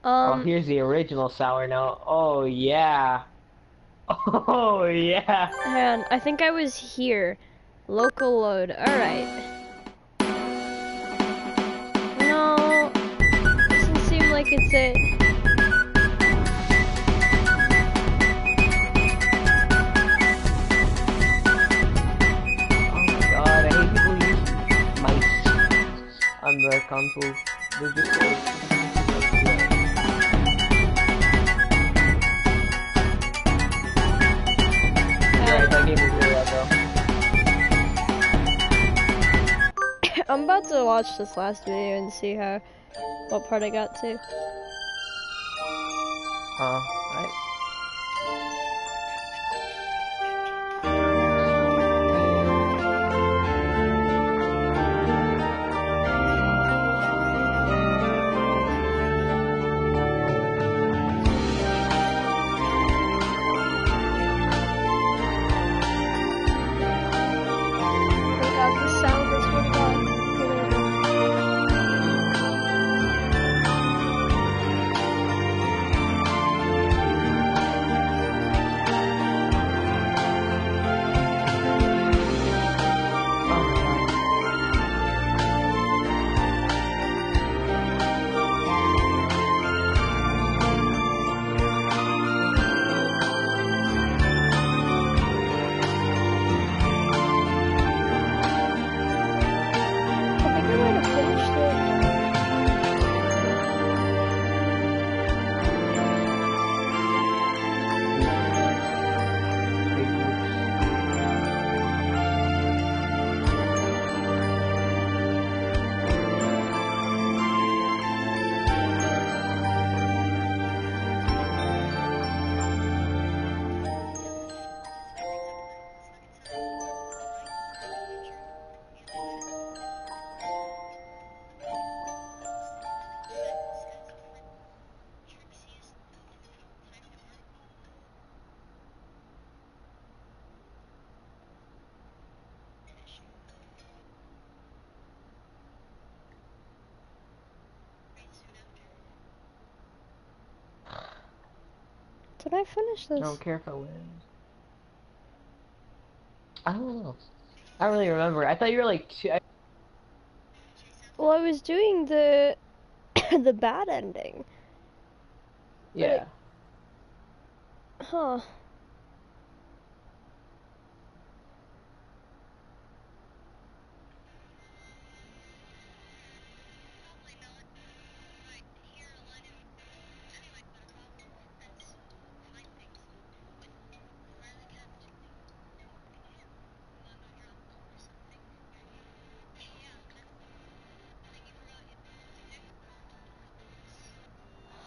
Oh, Um, here's the original sour note. Oh yeah. Oh yeah. and I think I was here. Local load. Alright. No, doesn't seem like it's it. Oh my god, I hate people who use mice on the consoles. They're just so slow. You're right, that And game is really aggro. I'm about to watch this last video and see what part I got to. Right. Oh god, the sound is really bad. Oh my god. I think I might have finished it. Big whoops. Did I finish I this? don't care if I win. I don't know. I don't really remember. I thought you were like two. Well, I was doing the the bad ending, but Yeah. huh?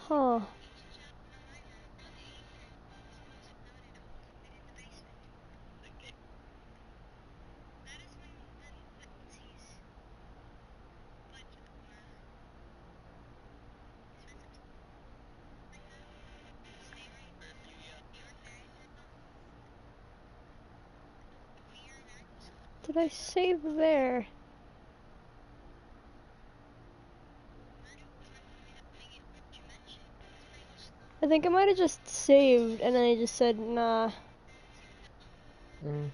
Huh? Did I save there? I think I might have just saved and then I just said nah. Mm.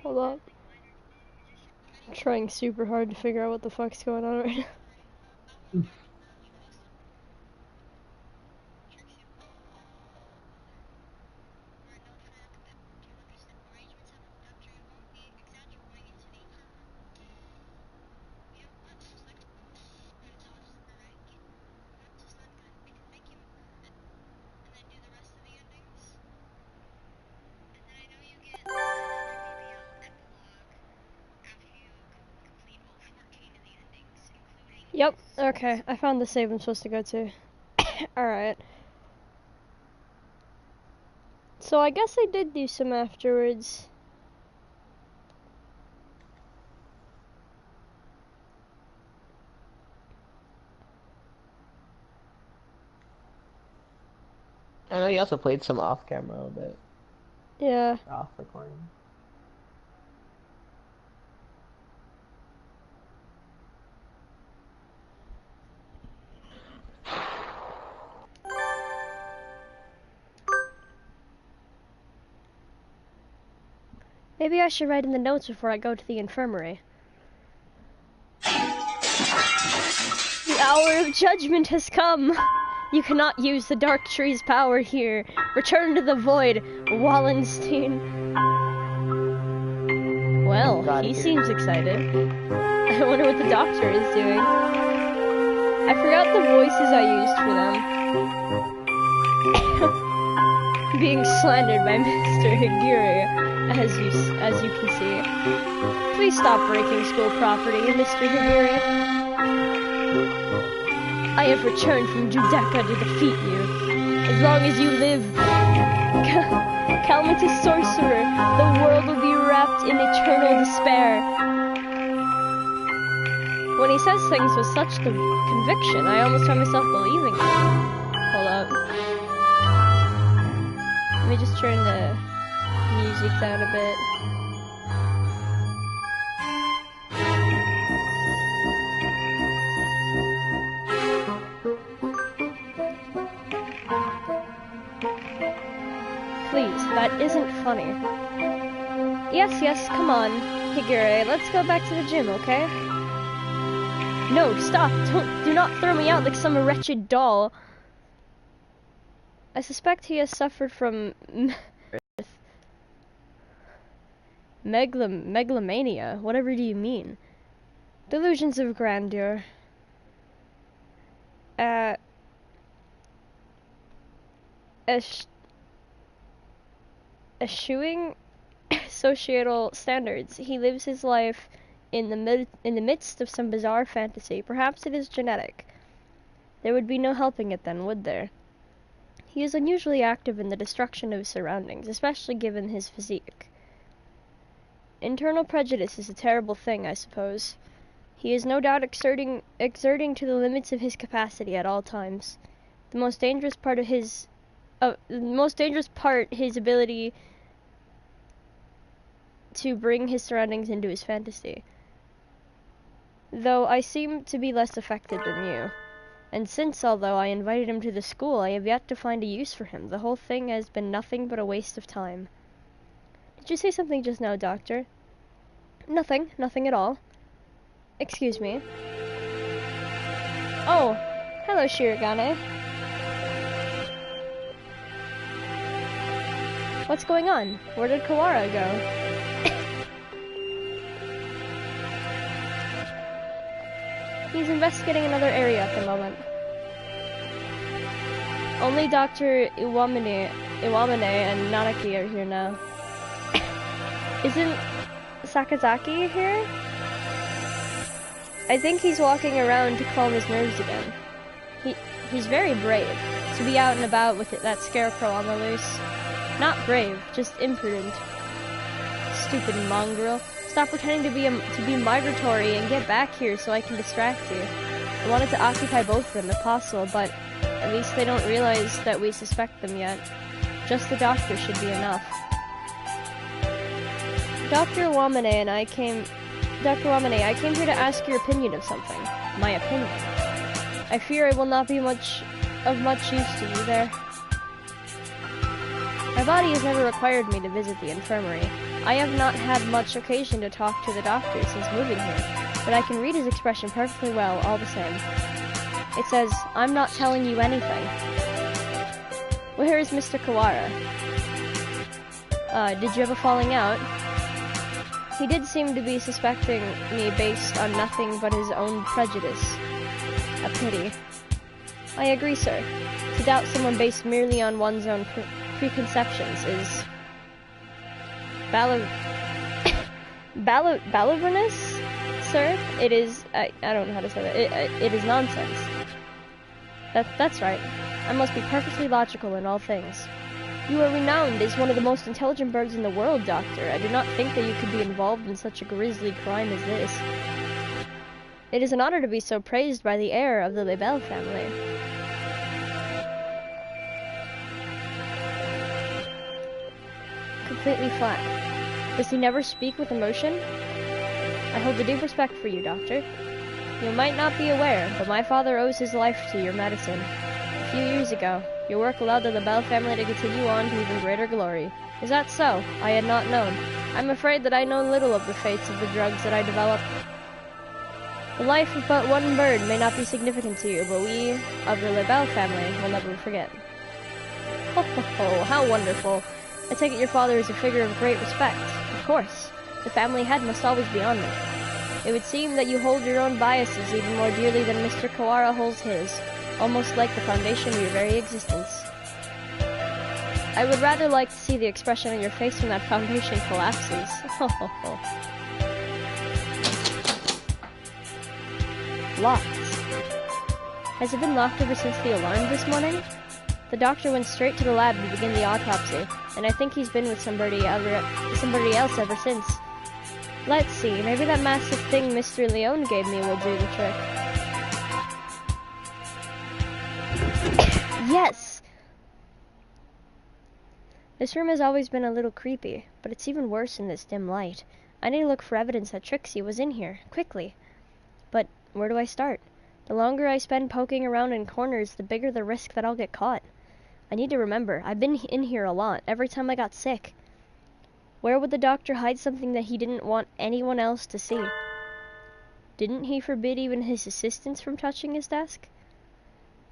Hold up. I'm trying super hard to figure out what the fuck's going on right now. Yep, okay. I found the save I'm supposed to go to. Alright. So I guess I did do some afterwards. I know you also played some off camera a bit. Yeah. Off recording. Maybe I should write in the notes before I go to the infirmary. The hour of judgment has come. You cannot use the dark tree's power here. Return to the void, Wallenstein. Well, he seems excited. I wonder what the doctor is doing. I forgot the voices I used for them. Being slandered by Mr. Higiri, as you can see. Please stop breaking school property, Mr. Higiri. I have returned from Judecca to defeat you. As long as you live, Calmatus sorcerer, the world will be wrapped in eternal despair. When he says things with such conviction, I almost find myself believing it. Hold up. Let me just turn the music down a bit. Please, that isn't funny. Yes, come on, Higure, let's go back to the gym, okay? No, stop, do not throw me out like some wretched doll. I suspect he has suffered from megalomania. Whatever do you mean? Delusions of grandeur. Eschewing societal standards. He lives his life in the midst of some bizarre fantasy. Perhaps it is genetic. There would be no helping it then, would there? He is unusually active in the destruction of his surroundings, especially given his physique. Internal prejudice is a terrible thing, I suppose. He is no doubt exerting to the limits of his capacity at all times. The most dangerous part his ability to bring his surroundings into his fantasy. Though I seem to be less affected than you. And since, although I invited him to the school, I have yet to find a use for him, the whole thing has been nothing but a waste of time. Did you say something just now, Doctor? Nothing at all. Excuse me. Oh, hello, Shirogane. What's going on? Where did Kawara go? He's investigating another area at the moment. Only Dr. Iwamane and Nanaki are here now. Isn't Sakazaki here? I think he's walking around to calm his nerves again. He's very brave to be out and about with that scarecrow on the loose. Not brave, just imprudent. Stupid mongrel. Stop pretending to be migratory and get back here so I can distract you. I wanted to occupy both of them if possible, but at least they don't realize that we suspect them yet. Just the doctor should be enough. Dr. Wamane, I came here to ask your opinion of something. My opinion. I fear I will not be of much use to you there. My body has never required me to visit the infirmary. I have not had much occasion to talk to the doctor since moving here, but I can read his expression perfectly well all the same. It says, I'm not telling you anything. Where is Mr. Kawara? Did you have a falling out? He did seem to be suspecting me based on nothing but his own prejudice. A pity. I agree, sir. To doubt someone based merely on one's own Balivernus, sir? It is, I don't know how to say that. It is nonsense. That's right. I must be perfectly logical in all things. You are renowned as one of the most intelligent birds in the world, Doctor. I do not think that you could be involved in such a grisly crime as this. It is an honor to be so praised by the heir of the Lebel family. Completely flat. Does he never speak with emotion? I hold a deep respect for you, Doctor. You might not be aware, but my father owes his life to your medicine. A few years ago, your work allowed the Lebel family to continue on to even greater glory. Is that so? I had not known. I'm afraid that I know little of the fates of the drugs that I developed. The life of but one bird may not be significant to you, but we of the Lebel family will never forget. Ho ho ho, how wonderful. I take it your father is a figure of great respect. Of course. The family head must always be honored. It would seem that you hold your own biases even more dearly than Mr. Kawara holds his, almost like the foundation of your very existence. I would rather like to see the expression on your face when that foundation collapses. Ho ho ho. Locked. Has it been locked ever since the alarm this morning? The doctor went straight to the lab to begin the autopsy, and I think he's been with somebody else ever since. Let's see, maybe that massive thing Mr. Leone gave me will do the trick. Yes! This room has always been a little creepy, but it's even worse in this dim light. I need to look for evidence that Trixie was in here, quickly. But where do I start? The longer I spend poking around in corners, the bigger the risk that I'll get caught. I need to remember, I've been in here a lot, every time I got sick. Where would the doctor hide something that he didn't want anyone else to see? Didn't he forbid even his assistants from touching his desk?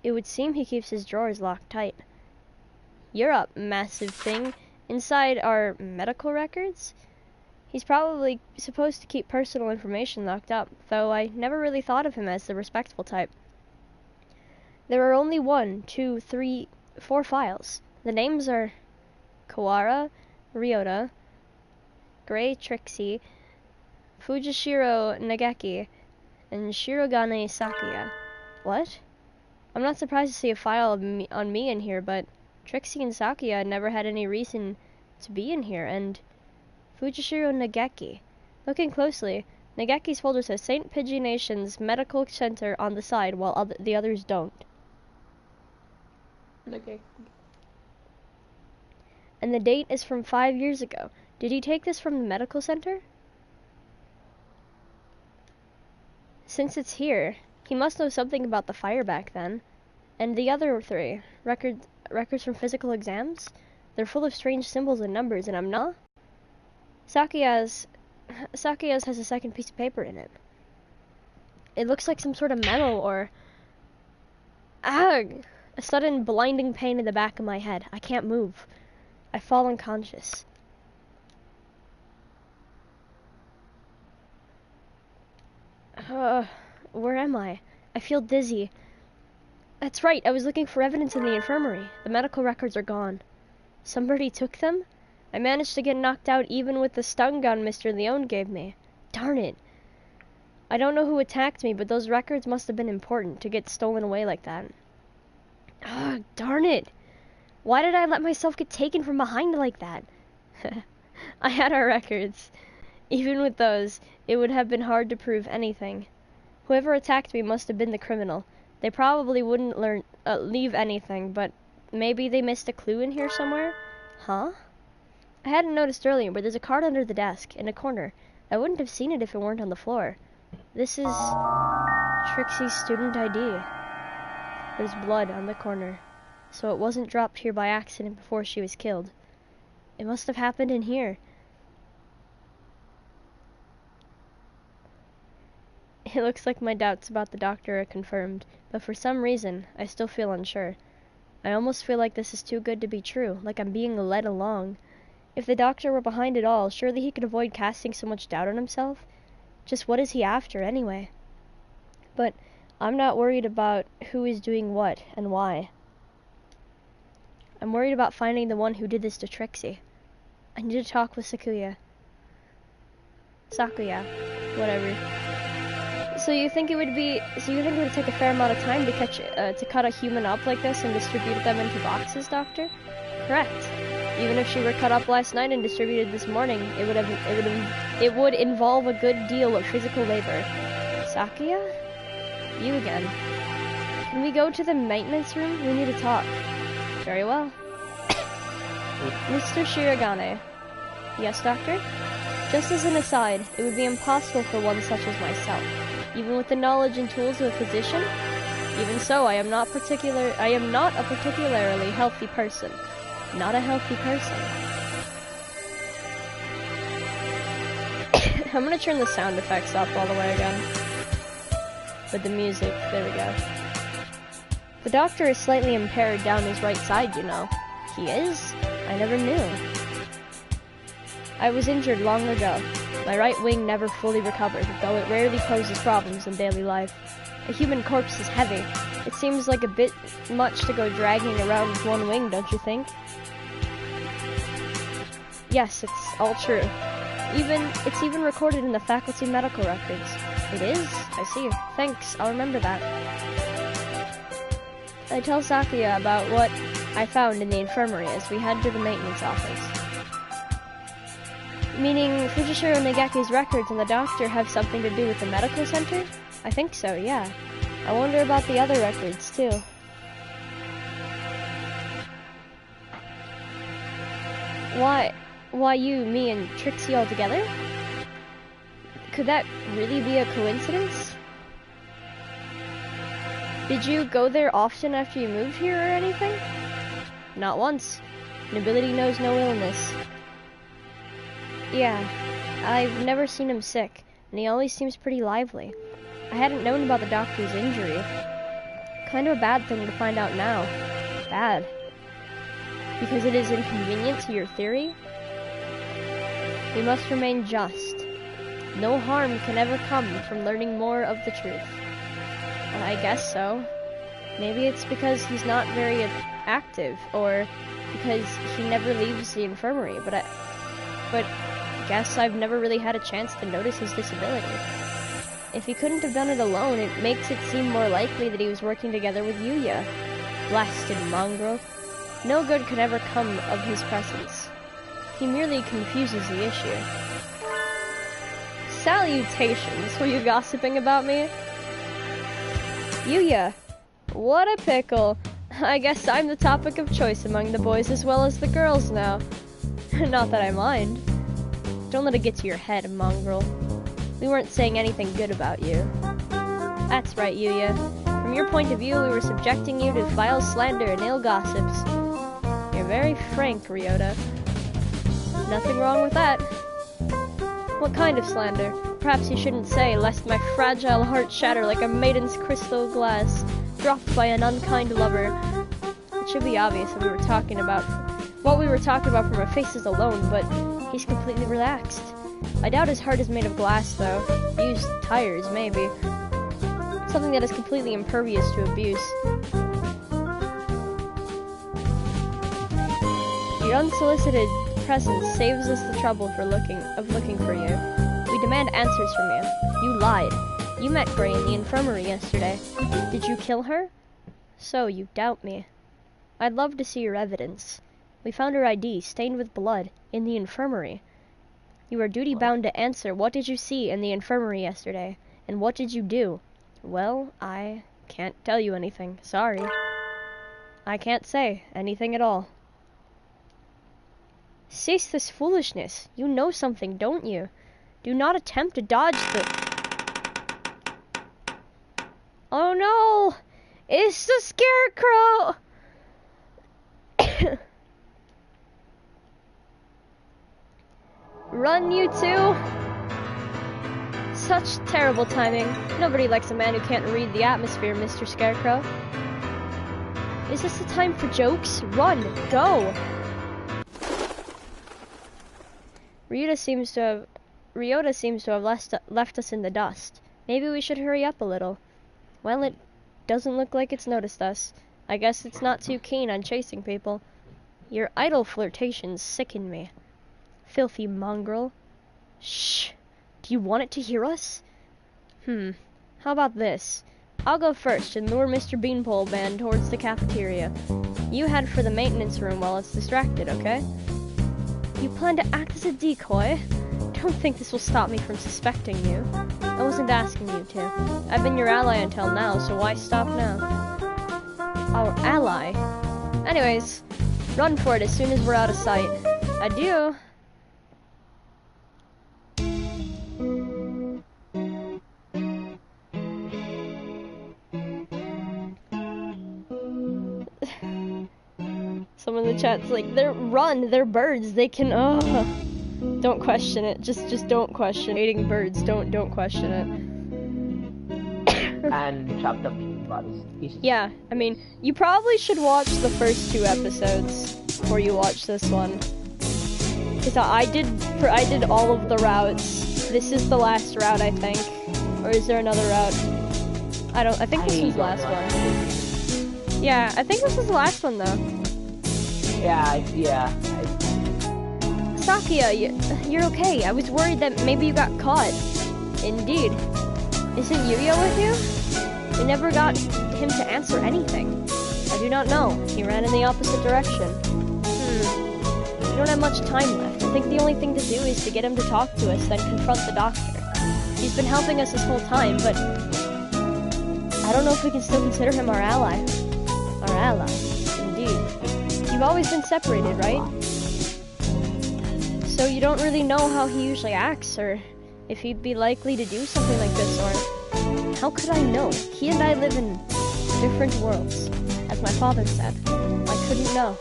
It would seem he keeps his drawers locked tight. You're up, massive thing. Inside are medical records? He's probably supposed to keep personal information locked up, though I never really thought of him as the respectful type. There are only 1, 2, 3, 4 files. The names are Kawara, Ryota, Gray Trixie, Fujishiro Nageki, and Shirogane Sakuya. What? I'm not surprised to see a file on me in here, but Trixie and Sakuya never had any reason to be in here, and Fujishiro Nageki. Looking closely, Nageki's folder says St. Pidgeonation's Medical Center on the side, while the others don't. Okay. And the date is from 5 years ago. Did he take this from the medical center? Since it's here, he must know something about the fire back then. And the other 3, records from physical exams? They're full of strange symbols and numbers, and I'm not. Sakuya's has a second piece of paper in it. It looks like some sort of metal or... Ugh! A sudden blinding pain in the back of my head. I can't move. I fall unconscious. Where am I? I feel dizzy. That's right, I was looking for evidence in the infirmary. The medical records are gone. Somebody took them? I managed to get knocked out even with the stun gun Mr. Leone gave me. Darn it. I don't know who attacked me, but those records must have been important to get stolen away like that. Ugh, darn it. Why did I let myself get taken from behind like that? I had our records. Even with those, it would have been hard to prove anything. Whoever attacked me must have been the criminal. They probably wouldn't leave anything, but maybe they missed a clue in here somewhere? Huh? I hadn't noticed earlier, but there's a card under the desk, in a corner. I wouldn't have seen it if it weren't on the floor. This is Trixie's student ID. There's blood on the corner, so it wasn't dropped here by accident before she was killed. It must have happened in here. It looks like my doubts about the doctor are confirmed, but for some reason, I still feel unsure. I almost feel like this is too good to be true, like I'm being led along. If the doctor were behind it all, surely he could avoid casting so much doubt on himself. Just what is he after, anyway? But I'm not worried about who is doing what and why. I'm worried about finding the one who did this to Trixie. I need to talk with Sakuya. Sakuya. Whatever. So you think it would take a fair amount of time to cut a human up like this and distribute them into boxes, Doctor? Correct. Even if she were cut up last night and distributed this morning, it would involve a good deal of physical labor. Sakuya? You again. Can we go to the maintenance room? We need to talk. Very well. Mr. Shirogane. Yes, Doctor? Just as an aside, it would be impossible for one such as myself, even with the knowledge and tools of a physician. Even so, I am not a particularly healthy person. Not a healthy person. I'm gonna turn the sound effects up all the way again. With the music, there we go. The doctor is slightly impaired down his right side, you know. He is? I never knew. I was injured long ago. My right wing never fully recovered, though it rarely poses problems in daily life. A human corpse is heavy. It seems like a bit much to go dragging around with one wing, don't you think? Yes, it's all true. It's even recorded in the faculty medical records. It is? I see. Thanks, I'll remember that. I tell Sakuya about what I found in the infirmary as we head to the maintenance office. Meaning Fujishiro Negaki's records and the doctor have something to do with the medical center? I think so, yeah. I wonder about the other records, too. Why you, me, and Trixie all together? Could that really be a coincidence? Did you go there often after you moved here or anything? Not once. Nobility knows no illness. Yeah, I've never seen him sick, and he always seems pretty lively. I hadn't known about the doctor's injury. Kind of a bad thing to find out now. Bad. Because it is inconvenient to your theory? We must remain just. No harm can ever come from learning more of the truth. I guess so. Maybe it's because he's not very active, or because he never leaves the infirmary, but I guess I've never really had a chance to notice his disability. If he couldn't have done it alone, it makes it seem more likely that he was working together with Yuya. Blasted mongrel. No good could ever come of his presence. He merely confuses the issue. Salutations! Were you gossiping about me? Yuya! What a pickle! I guess I'm the topic of choice among the boys as well as the girls now. Not that I mind. Don't let it get to your head, mongrel. We weren't saying anything good about you. That's right, Yuya. From your point of view, we were subjecting you to vile slander and ill gossips. You're very frank, Ryota. Nothing wrong with that. What kind of slander? Perhaps you shouldn't say, lest my fragile heart shatter like a maiden's crystal glass, dropped by an unkind lover. It should be obvious what we were talking about from our faces alone, but he's completely relaxed. I doubt his heart is made of glass, though. Used tires, maybe. Something that is completely impervious to abuse. Your unsolicited presence saves us the trouble of looking for you. We demand answers from you. You lied. You met Gray in the infirmary yesterday. Did you kill her? So, you doubt me. I'd love to see your evidence. We found her ID, stained with blood, in the infirmary. You are duty-bound to answer what did you see in the infirmary yesterday, and what did you do? Well, I can't tell you anything. Sorry. I can't say anything at all. Cease this foolishness. You know something, don't you? Do not attempt to dodge the... Oh no! It's the Scarecrow! Run, you two! Such terrible timing. Nobody likes a man who can't read the atmosphere, Mr. Scarecrow. Is this the time for jokes? Run! Go! Ryota seems to have left us in the dust. Maybe we should hurry up a little. Well, it doesn't look like it's noticed us. I guess it's not too keen on chasing people. Your idle flirtations sicken me. Filthy mongrel. Shh! Do you want it to hear us? How about this? I'll go first and lure Mr. Beanpole Man towards the cafeteria. You head for the maintenance room while it's distracted, okay? You plan to act as a decoy? Don't think this will stop me from suspecting you. I wasn't asking you to. I've been your ally until now, so why stop now? Our ally? Anyways, run for it as soon as we're out of sight. Adieu! Someone in the chat's like, they're birds, they can, Don't question it, just don't question eating birds, don't question it. And chopped up pieces. Yeah, I mean, you probably should watch the first 2 episodes before you watch this one. Because I did all of the routes. This is the last route, I think. Or is there another route? I think this was the last one. Yeah, I think this was the last one, though. Yeah. Sakia, you're okay. I was worried that maybe you got caught. Indeed. Isn't Yuya with you? We never got him to answer anything. I do not know. He ran in the opposite direction. We don't have much time left. I think the only thing to do is to get him to talk to us, then confront the doctor. He's been helping us this whole time, but I don't know if we can still consider him our ally. Our ally, indeed. You've always been separated, right? So you don't really know how he usually acts, or if he'd be likely to do something like this, or how could I know? He and I live in different worlds, as my father said. I couldn't know.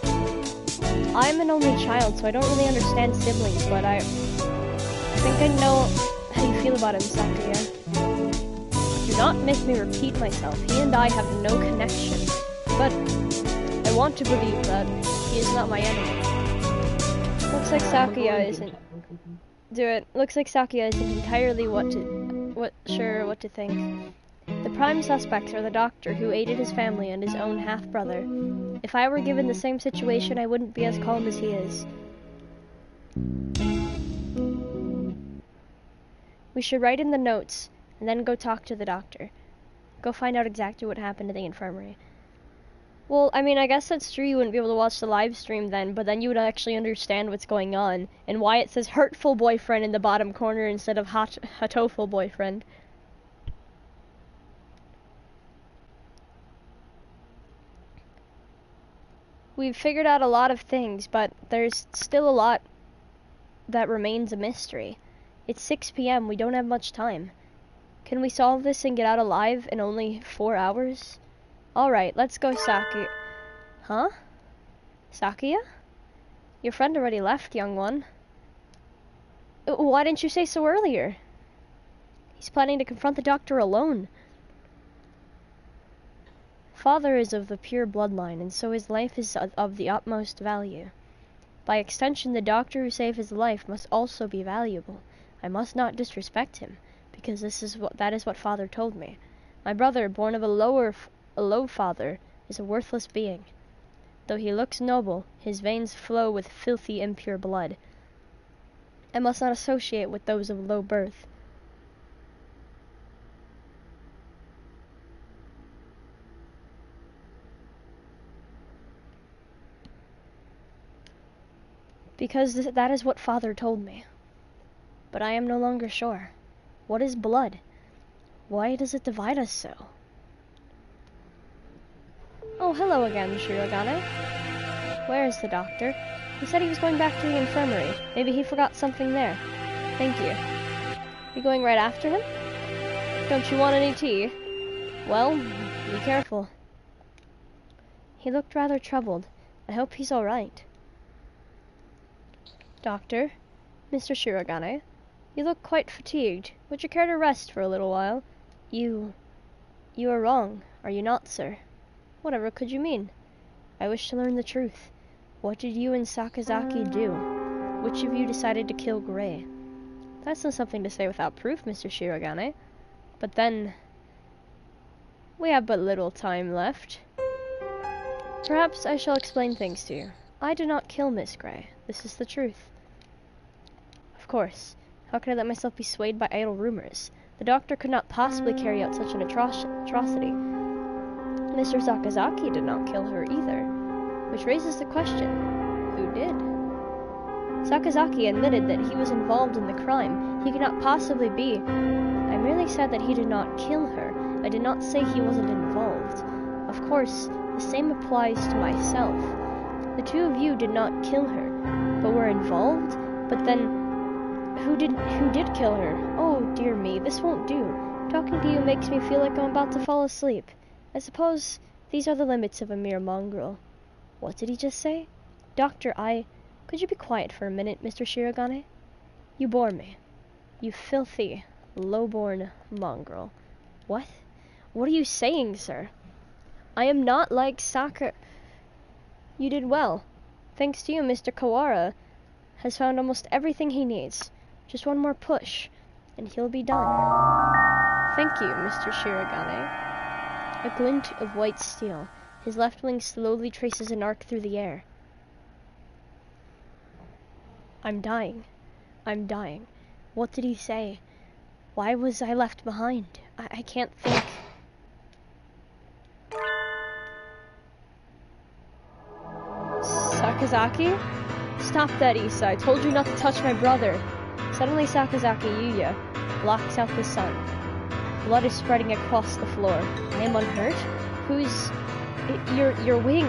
I'm an only child, so I don't really understand siblings, but I think I know how you feel about him, Sakuya. Do not make me repeat myself. He and I have no connection, but I want to believe that he is not my enemy. Looks like Sakuya isn't. Do it. Looks like Sakuya isn't entirely sure what to think. The prime suspects are the doctor who aided his family and his own half-brother. If I were given the same situation, I wouldn't be as calm as he is. We should write in the notes, and then go talk to the doctor. Go find out exactly what happened to the infirmary. Well, I mean, I guess that's true, you wouldn't be able to watch the live stream then, but then you would actually understand what's going on, and why it says Hurtful Boyfriend in the bottom corner instead of Hatoful Boyfriend. We've figured out a lot of things, but there's still a lot that remains a mystery. It's 6 p.m., we don't have much time. Can we solve this and get out alive in only 4 hours? Alright, let's go, Sakuya. Huh? Sakuya? Your friend already left, young one. Why didn't you say so earlier? He's planning to confront the doctor alone. Father is of the pure bloodline, and so his life is of the utmost value. By extension, the doctor who saved his life must also be valuable. I must not disrespect him, because that is what Father told me. My brother, born of a low father, is a worthless being. Though he looks noble, his veins flow with filthy, impure blood. I must not associate with those of low birth. Because that is what Father told me. But I am no longer sure. What is blood? Why does it divide us so? Oh, hello again, Shirogane. Where is the doctor? He said he was going back to the infirmary. Maybe he forgot something there. Thank you. You going right after him? Don't you want any tea? Well, be careful. He looked rather troubled. I hope he's all right. Doctor, Mr. Shirogane, you look quite fatigued. Would you care to rest for a little while? You are wrong, are you not, sir? Whatever could you mean? I wish to learn the truth. What did you and Sakazaki do? Which of you decided to kill Gray? That's not something to say without proof, Mr. Shirogane. But then, we have but little time left. Perhaps I shall explain things to you. I did not kill Miss Gray. This is the truth. Of course. How could I let myself be swayed by idle rumors? The doctor could not possibly carry out such an atrocity. Mr. Sakazaki did not kill her either. Which raises the question, who did? Sakazaki admitted that he was involved in the crime. He could not possibly be. I merely said that he did not kill her. I did not say he wasn't involved. Of course, the same applies to myself. The two of you did not kill her, but were involved? But then, who did kill her? Oh, dear me, this won't do. Talking to you makes me feel like I'm about to fall asleep. I suppose these are the limits of a mere mongrel. What did he just say? Doctor, Could you be quiet for a minute, Mr. Shirogane? You bore me. You filthy, low-born mongrel. What? What are you saying, sir? I am not like You did well. Thanks to you, Mr. Kawara has found almost everything he needs. Just one more push, and he'll be done. Thank you, Mr. Shirogane. A glint of white steel. His left wing slowly traces an arc through the air. I'm dying. I'm dying. What did he say? Why was I left behind? I can't think. Sakazaki? Stop that, Issa. I told you not to touch my brother. Suddenly Sakazaki Yuya blocks out the sun. Blood is spreading across the floor. I am unhurt? Who's... Your wing.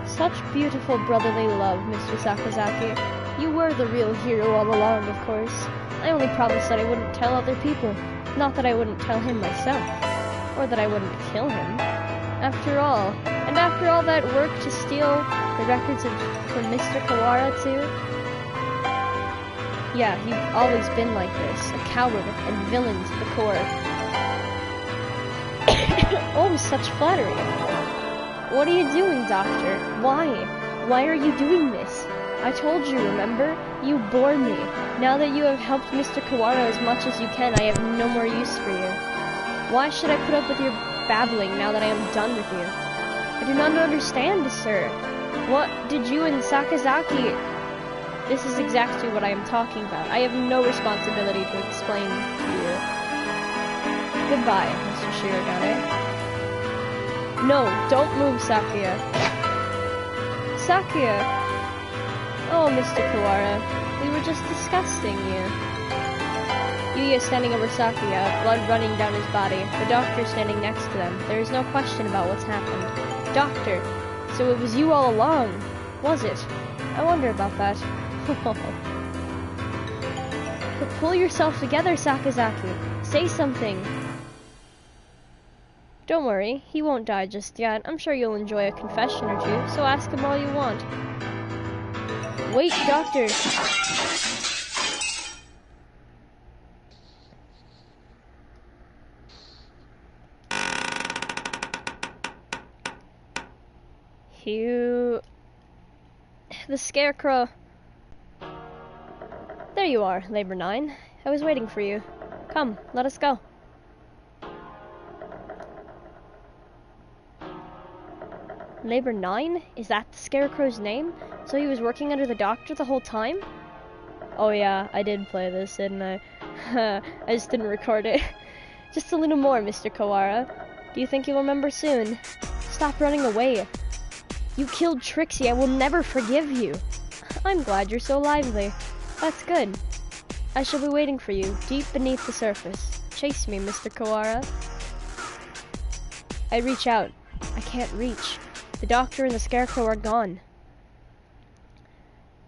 Such beautiful brotherly love, Mr. Sakazaki. You were the real hero all along, of course. I only promised that I wouldn't tell other people. Not that I wouldn't tell him myself. Or that I wouldn't kill him. After all that work to steal the records from Mr. Kawara, too? Yeah, you've always been like this. A coward and villain to the core. Oh, such flattery. What are you doing, Doctor? Why? Why are you doing this? I told you, remember? You bore me. Now that you have helped Mr. Kawara as much as you can, I have no more use for you. Why should I put up with your babbling now that I am done with you? I do not understand, sir. What did you and Sakazaki... This is exactly what I am talking about. I have no responsibility to explain to you. Goodbye, Mr. Shirogane. No, don't move, Sakuya. Sakuya! Oh, Mr. Kawara, we were just discussing you. Yuya standing over Sakuya, blood running down his body, the doctor standing next to them. There is no question about what's happened. Doctor, so it was you all along, was it? I wonder about that. But pull yourself together, Sakazaki. Say something. Don't worry, he won't die just yet. I'm sure you'll enjoy a confession or two, so ask him all you want. Wait, Doctor! The Scarecrow... There you are, Labor 9. I was waiting for you. Come, let us go. Labor 9? Is that the Scarecrow's name? So he was working under the doctor the whole time? Oh yeah, I did play this, didn't I? I just didn't record it. Just a little more, Mr. Kawara. Do you think you'll remember soon? Stop running away. You killed Trixie. I will never forgive you. I'm glad you're so lively. That's good. I shall be waiting for you, deep beneath the surface. Chase me, Mr. Kawara. I reach out. I can't reach. The doctor and the Scarecrow are gone.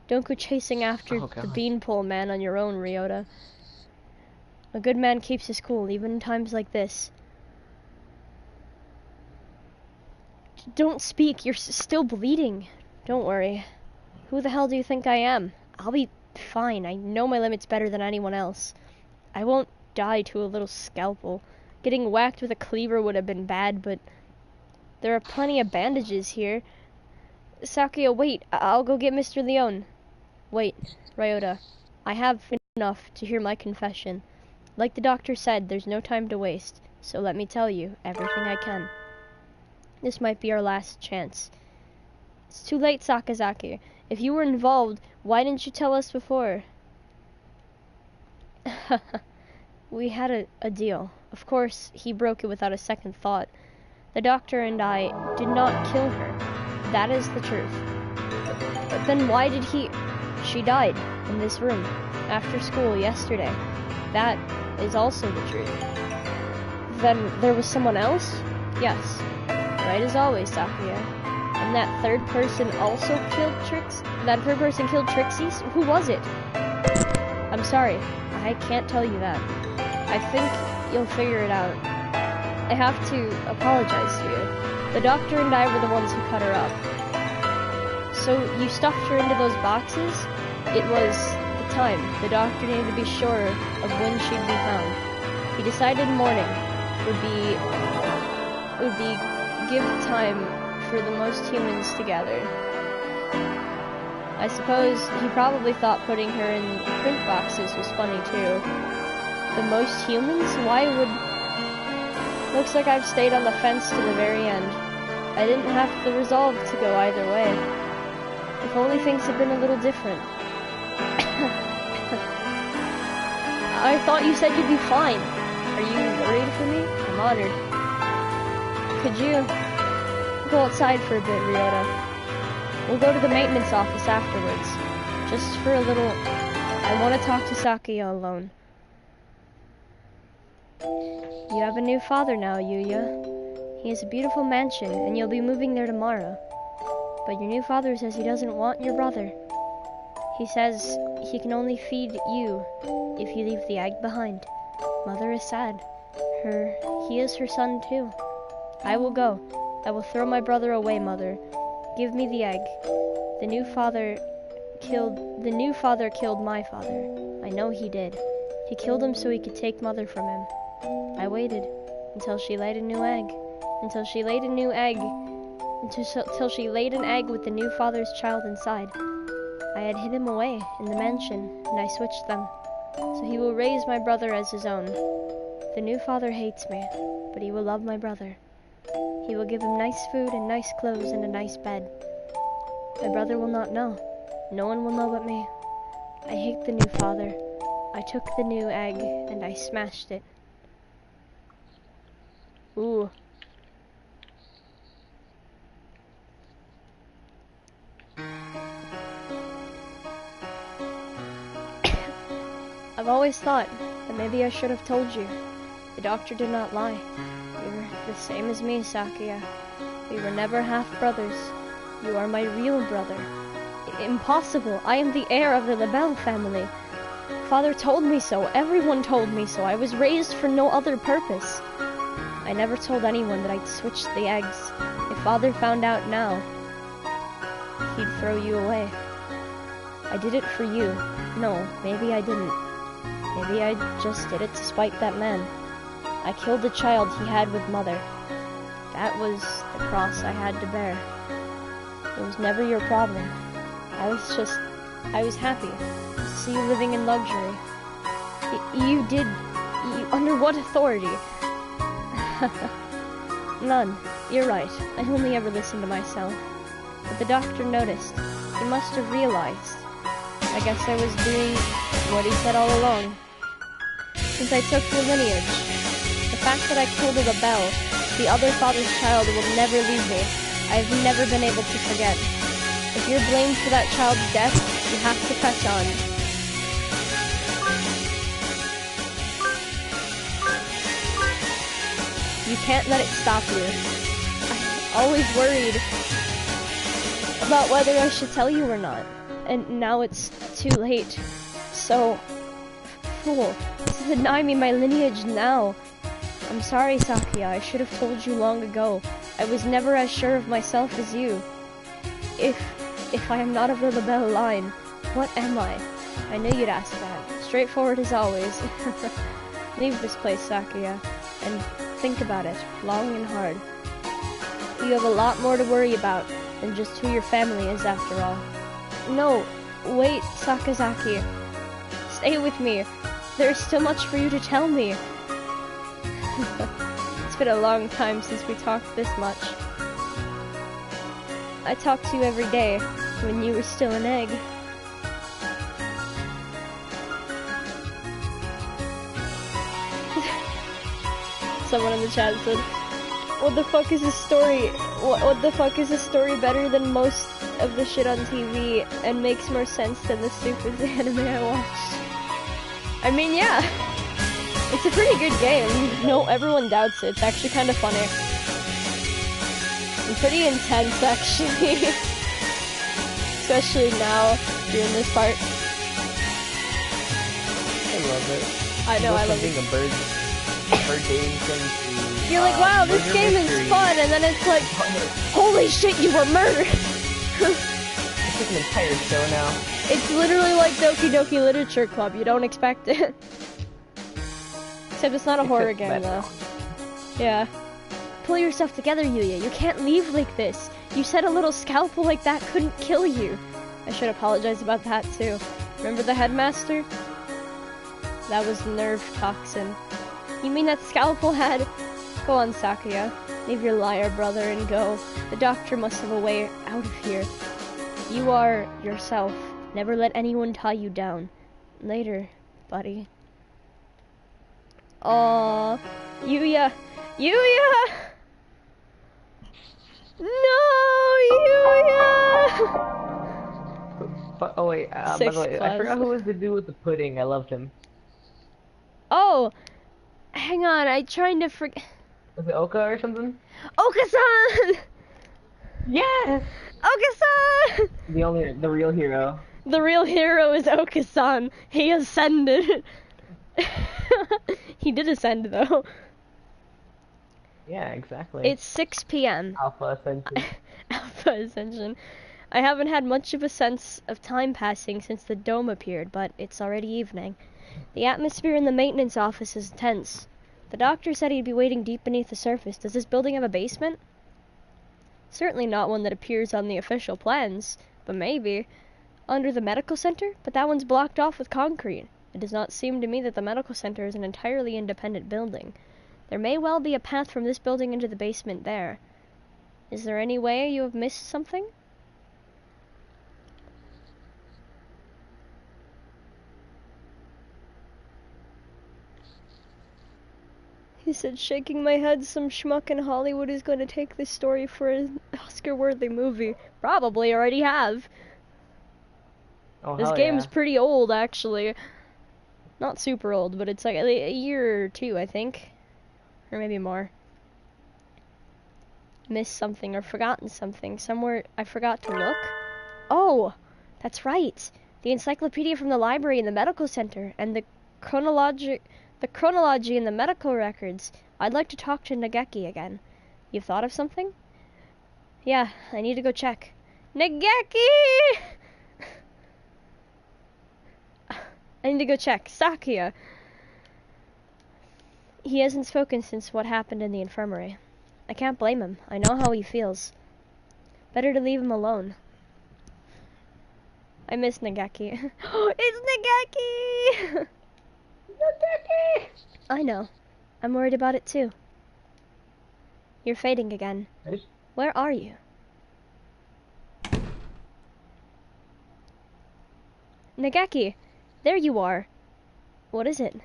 Don't go chasing after the beanpole man on your own, Ryota. A good man keeps his cool, even in times like this. Don't speak, you're still bleeding. Don't worry. Who the hell do you think I am? I'll be fine. I know my limits better than anyone else. I won't die to a little scalpel. Getting whacked with a cleaver would have been bad, but there are plenty of bandages here. Sakuya, wait. I'll go get Mr. Leone. Wait, Ryota. I have enough to hear my confession. Like the doctor said, there's no time to waste. So let me tell you everything I can. This might be our last chance. It's too late, Sakazaki. If you were involved, why didn't you tell us before? We had a deal. Of course, he broke it without a second thought. The doctor and I did not kill her. That is the truth. But then why did he... She died in this room after school yesterday. That is also the truth. Then there was someone else? Yes. Right as always, Sakuya. And that third person also killed Trix? That third person killed Trixie? Who was it? I'm sorry. I can't tell you that. I think you'll figure it out. I have to apologize to you. The doctor and I were the ones who cut her up. So you stuffed her into those boxes? It was the time. The doctor needed to be sure of when she'd be found. He decided morning would be give time for the most humans to gather. I suppose he probably thought putting her in print boxes was funny too. The most humans? Why would... Looks like I've stayed on the fence to the very end. I didn't have the resolve to go either way. If only things had been a little different. I thought you said you'd be fine. Are you worried for me? I'm honored. Could you go outside for a bit, Ryota? We'll go to the maintenance office afterwards. Just for a little... I want to talk to Sakuya alone. You have a new father now, Yuya. He has a beautiful mansion, and you'll be moving there tomorrow. But your new father says he doesn't want your brother. He says he can only feed you if you leave the egg behind. Mother is sad. He is her son too. I will go. I will throw my brother away, Mother. Give me the egg. The new father killed my father. I know he did. He killed him so he could take Mother from him. I waited until she laid a new egg. Until she laid an egg with the new father's child inside. I had hid him away in the mansion, and I switched them. So he will raise my brother as his own. The new father hates me, but he will love my brother. He will give him nice food and nice clothes and a nice bed. My brother will not know. No one will know but me. I hate the new father. I took the new egg and I smashed it. Ooh. I've always thought that maybe I should have told you. The doctor did not lie. You're the same as me, Sakuya. We were never half-brothers. You are my real brother. Impossible! I am the heir of the Lebel family. Father told me so. Everyone told me so. I was raised for no other purpose. I never told anyone that I'd switched the eggs. If Father found out now, he'd throw you away. I did it for you. No, maybe I didn't. Maybe I just did it to spite that man. I killed the child he had with Mother. That was the cross I had to bear. It was never your problem. I was happy to see you living in luxury. Under what authority? None. You're right. I only ever listened to myself. But the doctor noticed. He must have realized. I guess I was doing what he said all along. Since I took the lineage, the fact that I killed a rebel, the other father's child, will never leave me. I've never been able to forget. If you're blamed for that child's death, you have to press on. You can't let it stop you. I'm always worried about whether I should tell you or not. And now it's too late. So, fool, to deny me my lineage now. I'm sorry, Sakuya. I should have told you long ago. I was never as sure of myself as you. If I am not of the Lebel line, what am I? I knew you'd ask that. Straightforward as always. Leave this place, Sakuya, and think about it, long and hard. You have a lot more to worry about than just who your family is, after all. No, wait, Sakazaki. Stay with me. There's still much for you to tell me. It's been a long time since we talked this much. I talked to you every day when you were still an egg. Someone in the chat said, what the fuck is this story? What the fuck is this story better than most of the shit on TV and makes more sense than the stupid anime I watched? I mean, yeah. It's a pretty good game. No, everyone doubts it. It's actually kind of funny. And pretty intense, actually. Especially now, during this part. I love it. I know, I love being it. a bird dating sim to, You're like, wow, this murder game mystery. is fun, and then it's like, holy shit, you were murdered! It's like an entire show now. It's literally like Doki Doki Literature Club, you don't expect it. Except it's not a horror game, though. Yeah. Pull yourself together, Yuya, you can't leave like this. You said a little scalpel like that couldn't kill you. I should apologize about that, too. Remember the headmaster? That was nerve toxin. You mean that scalpel had... Go on, Sakuya. Leave your liar brother and go. The doctor must have a way out of here. You are yourself. Never let anyone tie you down. Later, buddy. Aww. Yuya! Yuya! No, Yuya! Oh wait, by the way, I forgot who was the dude with the pudding. I loved him. Oh! Hang on, I'm trying to forget. Was it Oka or something? Oka-san! Yes! Oka-san! The real hero. The real hero is Oka-san. He ascended. He did ascend, though. Yeah, exactly. It's 6 p.m. Alpha Ascension. Alpha Ascension. I haven't had much of a sense of time passing since the dome appeared, but it's already evening. The atmosphere in the maintenance office is tense. The doctor said he'd be waiting deep beneath the surface. Does this building have a basement? Certainly not one that appears on the official plans, but maybe. Under the medical center? But that one's blocked off with concrete. It does not seem to me that the medical center is an entirely independent building. There may well be a path from this building into the basement there. Is there any way you have missed something? He said, shaking my head, some schmuck in Hollywood is going to take this story for an Oscar-worthy movie. Probably already have. Oh, This hell game's yeah. pretty old, actually. Not super old, but it's like a year or two, I think. Or maybe more. Missed something or forgotten something. Somewhere I forgot to look. Oh, that's right. The encyclopedia from the library in the medical center and the chronology in the medical records. I'd like to talk to Nageki again. You've thought of something? Yeah, I need to go check. Nageki! I need to go check. Sakuya! He hasn't spoken since what happened in the infirmary. I can't blame him. I know how he feels. Better to leave him alone. I miss Nageki. It's Nageki! I know. I'm worried about it too. You're fading again. Where are you? Nageki! There you are. What is it?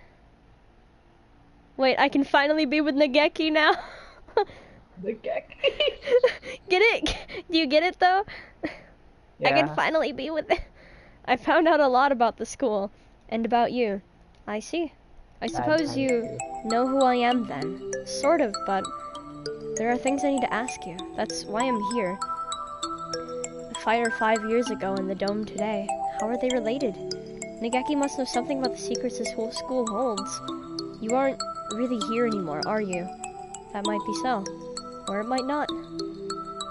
Wait, I can finally be with Nageki now? Nageki? Get it? Do you get it though? Yeah. I can finally be with it. I found out a lot about the school. And about you. I see. I suppose you know who I am then. Sort of, but there are things I need to ask you. That's why I'm here. The fire 5 years ago and the dome today. How are they related? Nageki must know something about the secrets this whole school holds. You aren't really here anymore, are you? That might be so. Or it might not.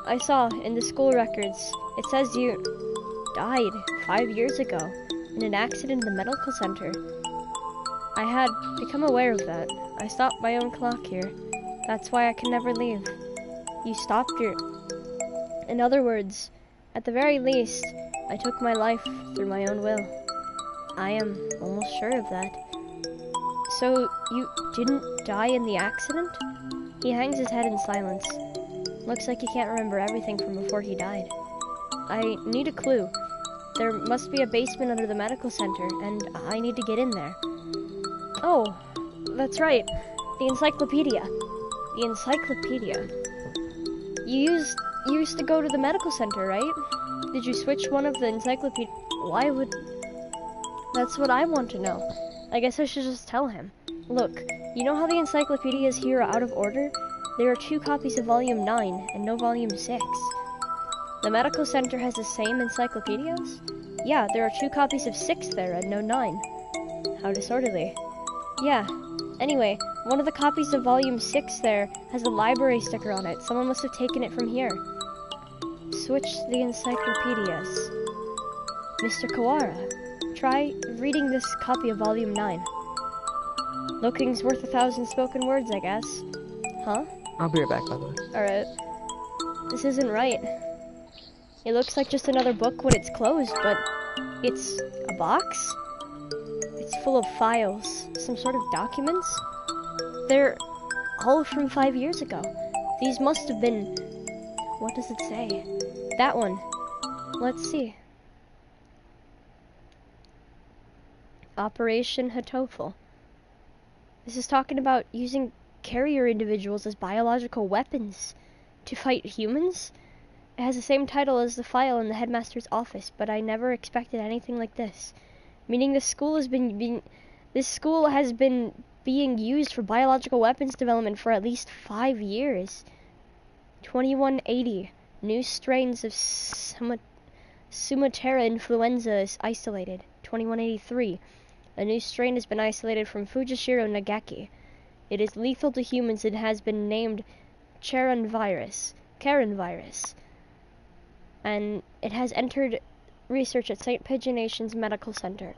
I saw in the school records, it says you died 5 years ago in an accident in the medical center. I had become aware of that. I stopped my own clock here. That's why I can never leave. You stopped your... In other words, at the very least, I took my life through my own will. I am almost sure of that. So, you didn't die in the accident? He hangs his head in silence. Looks like he can't remember everything from before he died. I need a clue. There must be a basement under the medical center, and I need to get in there. Oh, that's right. The encyclopedia. The encyclopedia. You used to go to the medical center, right? Did you switch one of the encyclopedia? Why would... That's what I want to know. I guess I should just tell him. Look, you know how the encyclopedias here are out of order? There are 2 copies of volume 9 and no volume 6. The medical center has the same encyclopedias? Yeah, there are 2 copies of 6 there and no 9. How disorderly. Yeah. Anyway, one of the copies of volume 6 there has a library sticker on it. Someone must have taken it from here. Switch the encyclopedias. Mr. Kawara, try reading this copy of volume 9. Looking's worth 1,000 spoken words, I guess. Huh? I'll be right back, by the way. Alright. This isn't right. It looks like just another book when it's closed, but it's a box? It's full of files, some sort of documents. They're all from 5 years ago. These must have been... What does it say? That one. Let's see. Operation Hatoful. This is talking about using carrier individuals as biological weapons to fight humans. It has the same title as the file in the headmaster's office, but I never expected anything like this. Meaning this school has been being used for biological weapons development for at least 5 years. 2180. New strains of Sumatera influenza is isolated. 2183. A new strain has been isolated from Fujishiro Nagaki. It is lethal to humans and has been named Charon virus. And it has entered research at St. Pigeonation's Medical Center.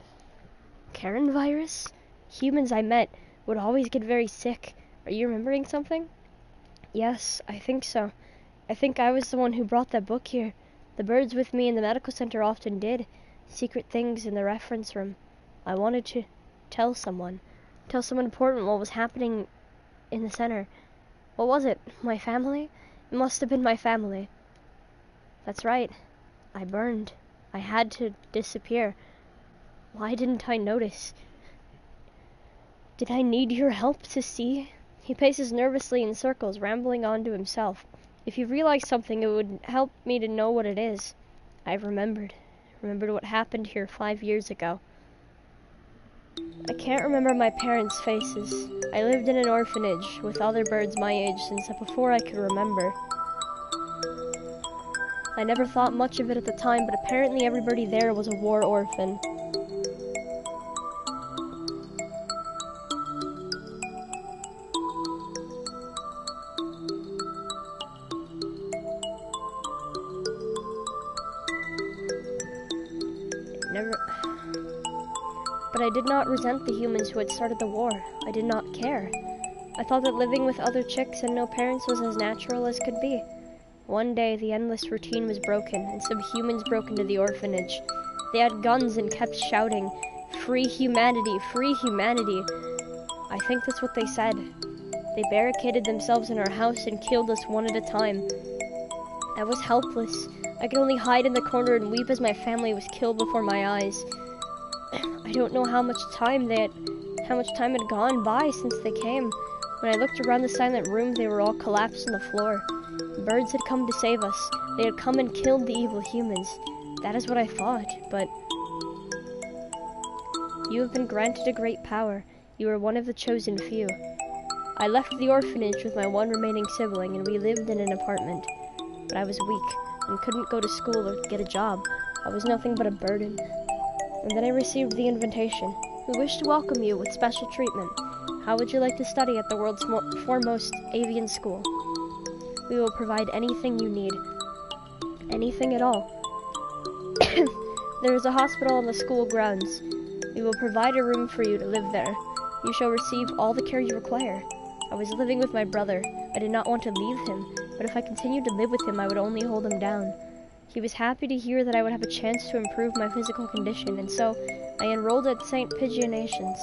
Karen virus? Humans I met would always get very sick. Are you remembering something? Yes, I think so. I think I was the one who brought that book here. The birds with me in the medical center often did. Secret things in the reference room. I wanted to tell someone important what was happening in the center. What was it? My family? It must have been my family. That's right. I burned. I had to disappear. Why didn't I notice? Did I need your help to see? He paces nervously in circles, rambling on to himself. If you realize something, it would help me to know what it is. I've remembered what happened here 5 years ago. I can't remember my parents' faces. I lived in an orphanage with other birds my age since before I could remember. I never thought much of it at the time, but apparently everybody there was a war orphan. But I did not resent the humans who had started the war. I did not care. I thought that living with other chicks and no parents was as natural as could be. One day, the endless routine was broken, and some humans broke into the orphanage. They had guns and kept shouting, "Free humanity! Free humanity!" I think that's what they said. They barricaded themselves in our house and killed us one at a time. I was helpless. I could only hide in the corner and weep as my family was killed before my eyes. I don't know how much time had gone by since they came. When I looked around the silent room, they were all collapsed on the floor. Birds had come to save us. They had come and killed the evil humans. That is what I thought, but... You have been granted a great power. You are one of the chosen few. I left the orphanage with my one remaining sibling, and we lived in an apartment. But I was weak, and couldn't go to school or get a job. I was nothing but a burden. And then I received the invitation. We wish to welcome you with special treatment. How would you like to study at the world's foremost avian school? We will provide anything you need. Anything at all. There is a hospital on the school grounds. We will provide a room for you to live there. You shall receive all the care you require. I was living with my brother. I did not want to leave him, but if I continued to live with him, I would only hold him down. He was happy to hear that I would have a chance to improve my physical condition, and so I enrolled at St. Pigeonation's.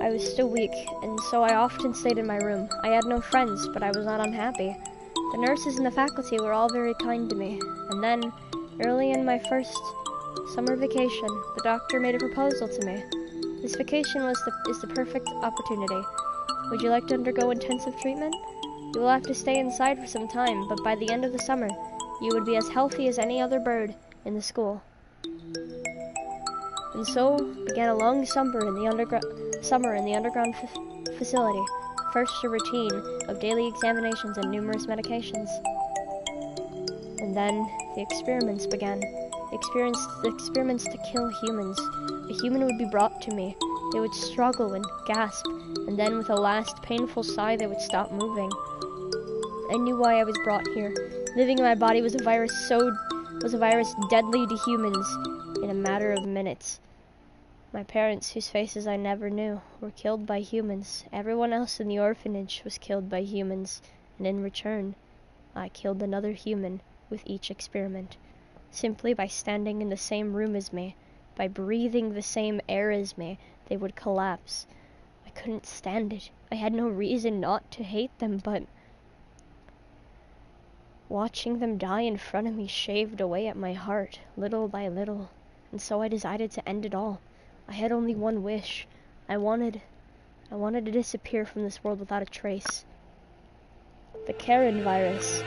I was still weak, and so I often stayed in my room. I had no friends, but I was not unhappy. The nurses and the faculty were all very kind to me. And then, Early in my first summer vacation, the doctor made a proposal to me. This vacation is the perfect opportunity. Would you like to undergo intensive treatment? You will have to stay inside for some time, but by the end of the summer, you would be as healthy as any other bird in the school. And so began a long summer in the underground facility. First, a routine of daily examinations and numerous medications. And then the experiments began. The experiments to kill humans. A human would be brought to me. They would struggle and gasp, and then with a last painful sigh, they would stop moving. I knew why I was brought here. Living in my body was a virus deadly to humans in a matter of minutes. My parents, whose faces I never knew, were killed by humans. Everyone else in the orphanage was killed by humans, and in return, I killed another human with each experiment. Simply by standing in the same room as me, by breathing the same air as me, they would collapse. I couldn't stand it. I had no reason not to hate them, but watching them die in front of me shaved away at my heart, little by little, and so I decided to end it all. I had only one wish. I wanted to disappear from this world without a trace. The Karen virus.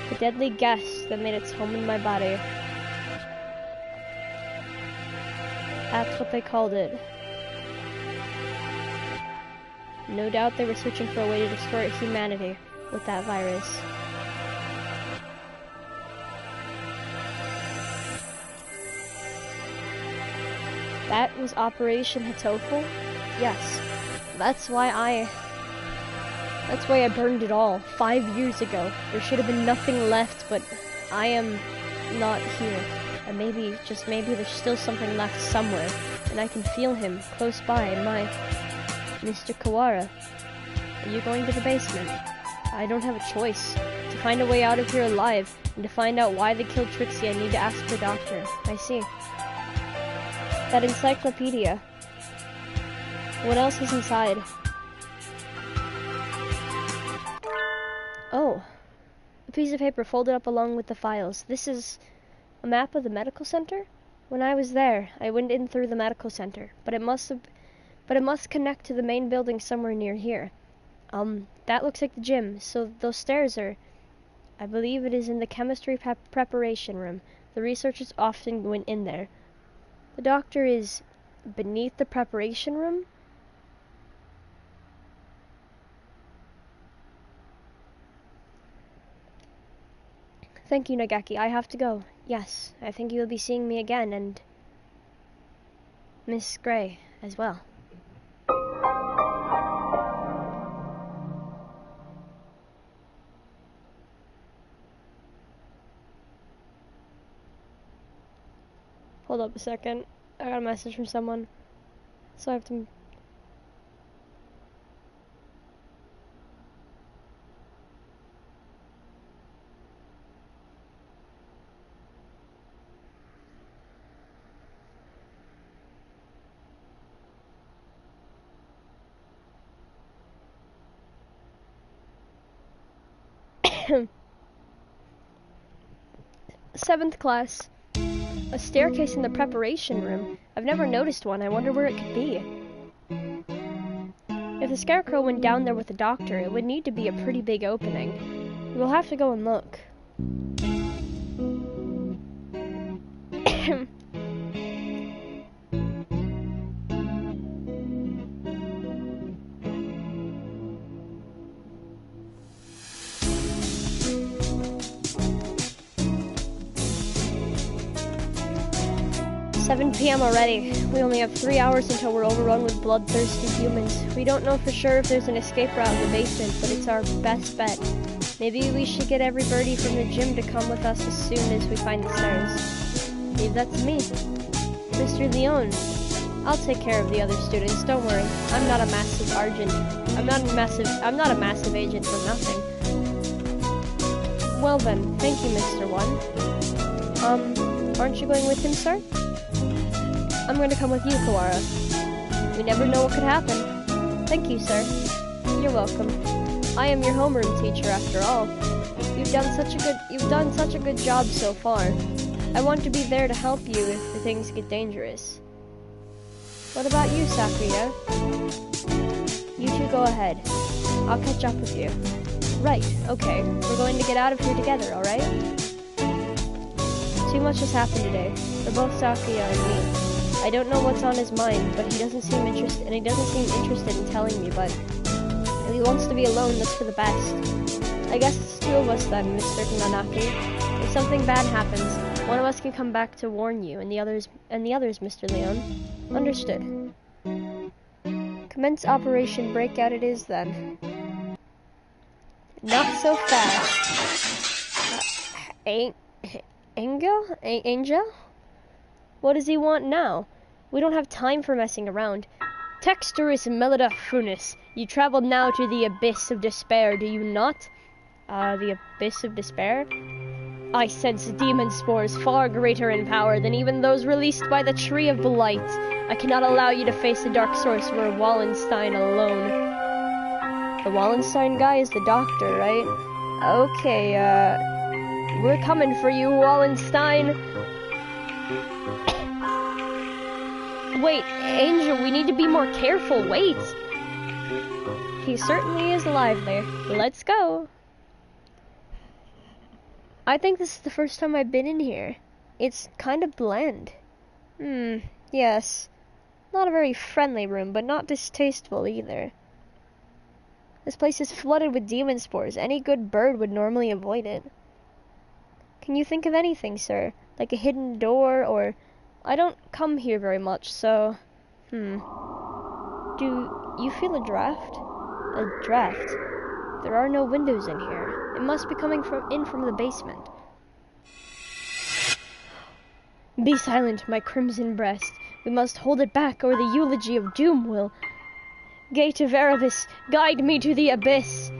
The deadly gas that made its home in my body. That's what they called it. No doubt they were searching for a way to destroy humanity with that virus. That was Operation Hatoful? Yes. That's why I burned it all 5 years ago. There should have been nothing left, but I am not here. And maybe, just maybe, there's still something left somewhere. And I can feel him close by, Mr. Kawara, are you going to the basement? I don't have a choice. To find a way out of here alive, and to find out why they killed Trixie, I need to ask the doctor. I see. That encyclopedia. What else is inside? Oh. A piece of paper folded up along with the files. This is a map of the medical center? When I was there, I went in through the medical center, but it must connect to the main building somewhere near here. That looks like the gym, so those stairs are... I believe it is in the chemistry preparation room. The researchers often went in there. The doctor is beneath the preparation room? Thank you, Nagaki. I have to go. Yes, I think you will be seeing me again, and Miss Gray as well. Hold up a second. I got a message from someone, so I have to... Seventh class. A staircase in the preparation room. I've never noticed one. I wonder where it could be. If the scarecrow went down there with the doctor, it would need to be a pretty big opening. We'll have to go and look. 7 p.m. already. We only have 3 hours until we're overrun with bloodthirsty humans. We don't know for sure if there's an escape route in the basement, but it's our best bet. Maybe we should get every birdie from the gym to come with us as soon as we find the stairs. Leave that to me. Mr. Leon, I'll take care of the other students, don't worry. I'm not a massive agent. I'm not a massive agent for nothing. Well then, thank you, Mr. One. Aren't you going with him, sir? I'm going to come with you, Kawara. We never know what could happen. Thank you, sir. You're welcome. I am your homeroom teacher, after all. You've done such a good job so far. I want to be there to help you if things get dangerous. What about you, Sakuya? You two go ahead. I'll catch up with you. Right, okay. We're going to get out of here together, alright? Too much has happened today, for both Sakuya and me. I don't know what's on his mind, but he doesn't seem interested in telling me, but if he wants to be alone, that's for the best. I guess it's two of us then, Mr. Nanaki. If something bad happens, one of us can come back to warn you, and the others, Mr. Leon. Understood. Commence Operation Breakout it is then. Not so fast. Angel? What does he want now? We don't have time for messing around. Texturus Melida Funis, you travel now to the Abyss of Despair, do you not? The Abyss of Despair? I sense demon spores far greater in power than even those released by the Tree of Blight. I cannot allow you to face the Dark Sorcerer Wallenstein alone. The Wallenstein guy is the doctor, right? Okay, we're coming for you, Wallenstein. Wait, Angel, we need to be more careful, wait. He certainly is alive there. Let's go. I think this is the first time I've been in here. It's kind of bland. Yes. Not a very friendly room, but not distasteful either. This place is flooded with demon spores. Any good bird would normally avoid it. Can you think of anything, sir? Like a hidden door, or... I don't come here very much, so... Do you feel a draft? A draft? There are no windows in here. It must be coming from the basement. Be silent, my crimson breast. We must hold it back, or the eulogy of doom will... Gate of Erebus, guide me to the abyss.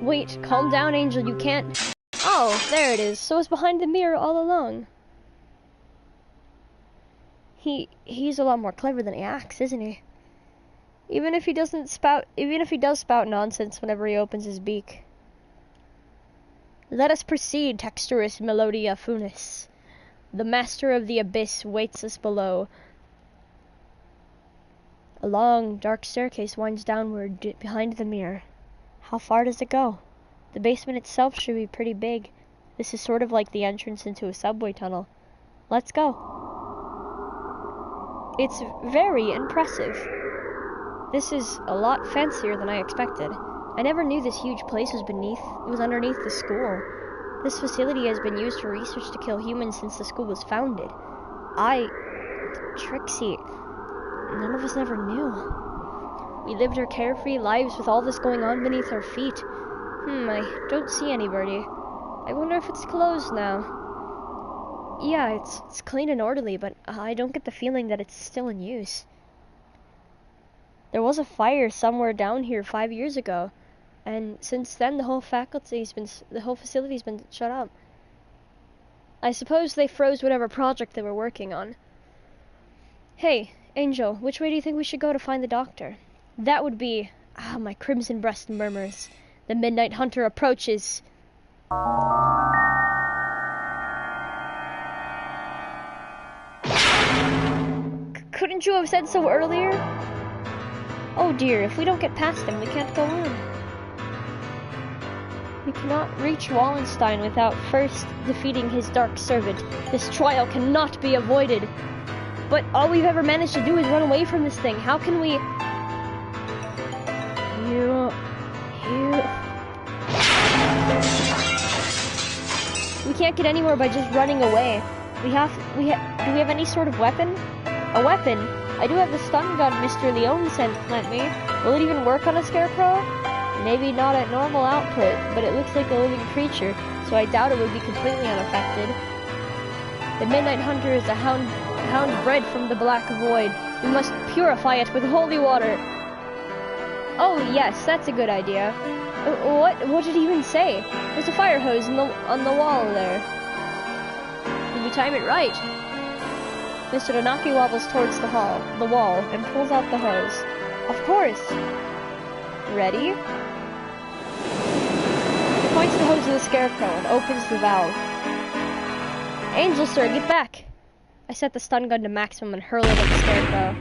Wait, calm down, Angel, you can't... Oh, there it is. So it's behind the mirror all along. He's a lot more clever than he acts, isn't he? Even if he does spout nonsense whenever he opens his beak. Let us proceed, Texturus Melodia Funis. The master of the abyss waits us below. A long, dark staircase winds downward behind the mirror. How far does it go? The basement itself should be pretty big. This is sort of like the entrance into a subway tunnel. Let's go. It's very impressive. This is a lot fancier than I expected. I never knew this huge place was underneath the school. This facility has been used for research to kill humans since the school was founded. Trixie, none of us ever knew. We lived our carefree lives with all this going on beneath our feet. I don't see anybody. I wonder if it's closed now. Yeah, it's clean and orderly, but I don't get the feeling that it's still in use. There was a fire somewhere down here 5 years ago, and since then the whole facility's been shut up. I suppose they froze whatever project they were working on. Hey, Angel, which way do you think we should go to find the doctor? That would be... my crimson breast murmurs. The Midnight Hunter approaches. Couldn't you have said so earlier? Oh dear, if we don't get past him, we can't go on. We cannot reach Wallenstein without first defeating his dark servant. This trial cannot be avoided. But all we've ever managed to do is run away from this thing. How can we... We can't get anywhere by just running away. Do we have any sort of weapon? A weapon? I do have the stun gun Mr. Leon lent me. Will it even work on a scarecrow? Maybe not at normal output, but it looks like a living creature, so I doubt it would be completely unaffected. The Midnight Hunter is a hound bred from the Black Void. We must purify it with holy water. Oh yes, that's a good idea. What did he even say? There's a fire hose on the wall there. Did you time it right? Mr. Donaki wobbles towards the wall and pulls out the hose. Of course. Ready? He points the hose to the Scarecrow and opens the valve. Angel, sir, get back! I set the stun gun to maximum and hurl it at the Scarecrow.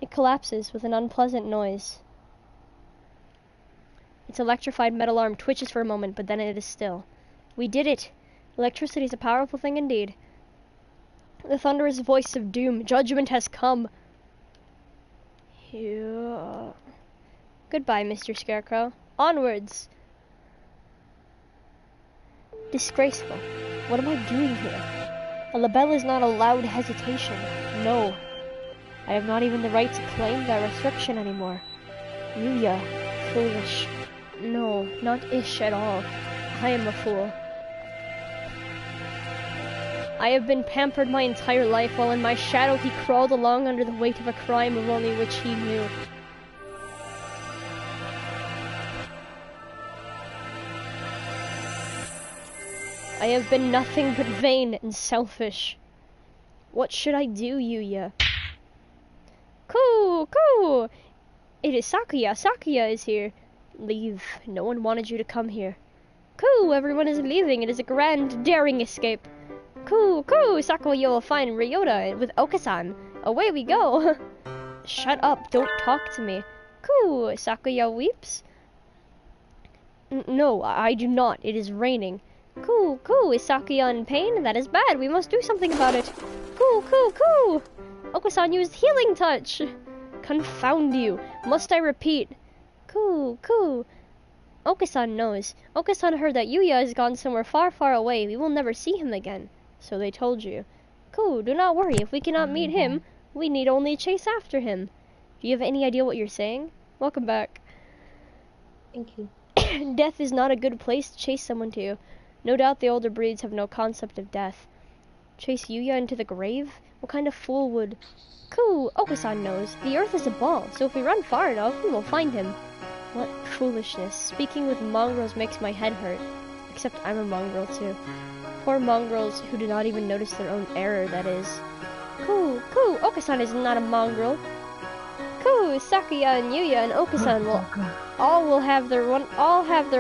It collapses with an unpleasant noise. Its electrified metal arm twitches for a moment, but then it is still. We did it! Electricity is a powerful thing indeed. The thunderous voice of doom. Judgment has come. Goodbye, Mr. Scarecrow. Onwards! Disgraceful. What am I doing here? A label is not allowed hesitation. No. I have not even the right to claim that restriction anymore. Yuya. Foolish. No, not ish at all. I am a fool. I have been pampered my entire life, while in my shadow he crawled along under the weight of a crime of only which he knew. I have been nothing but vain and selfish. What should I do, Yuya? Coo! It is Sakuya. Sakuya is here. Leave. No one wanted you to come here. Coo! Everyone is leaving. It is a grand, daring escape. Coo! Sakuya will find Ryota with Okasan. Away we go. Shut up. Don't talk to me. Coo! Sakuya weeps. No, I do not. It is raining. Coo! Is Sakuya in pain? That is bad. We must do something about it. Coo! Okasan used healing touch. Confound you. Must I repeat? Coo! Okasan knows. Okasan heard that Yuya has gone somewhere far, far away. We will never see him again. So they told you. Coo, do not worry. If we cannot meet him, we need only chase after him. Do you have any idea what you're saying? Welcome back. Thank you. Death is not a good place to chase someone to. No doubt the older breeds have no concept of death. Chase Yuya into the grave? What kind of fool would... Coo, Okasan knows. The earth is a ball, so if we run far enough, we will find him. What foolishness. Speaking with mongrels makes my head hurt. Except I'm a mongrel too. Poor mongrels who do not even notice their own error, that is. Coo, Okasan is not a mongrel. Coo, Sakuya and Yuya and Okasan will have their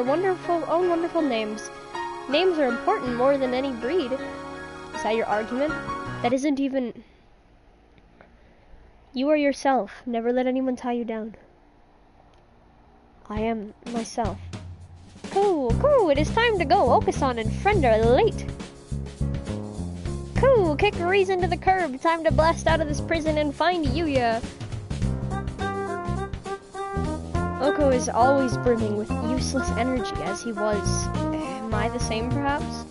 own wonderful names. Names are important more than any breed. Is that your argument? That isn't even... You are yourself. Never let anyone tie you down. I am myself. Coo, it is time to go. Okasan and friend are late. Coo, kick Reese into the curb. Time to blast out of this prison and find Yuya. Oko is always brimming with useless energy, as he was. Am I the same, perhaps?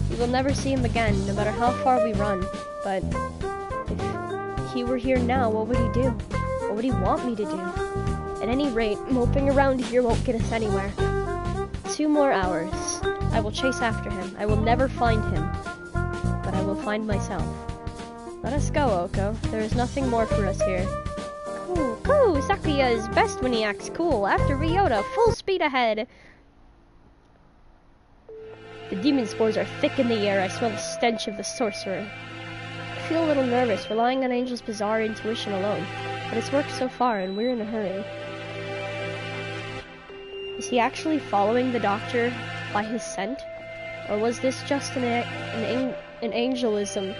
We will never see him again, no matter how far we run. But if he were here now, what would he do? What would he want me to do? At any rate, moping around here won't get us anywhere. 2 more hours. I will chase after him. I will never find him. But I will find myself. Let us go, Oko. There is nothing more for us here. Coo, Sakuya is best when he acts cool. After Ryota, full speed ahead. The demon spores are thick in the air. I smell the stench of the sorcerer. I feel a little nervous, relying on Angel's bizarre intuition alone. But it's worked so far, and we're in a hurry. Is he actually following the doctor by his scent? Or was this just an angelism?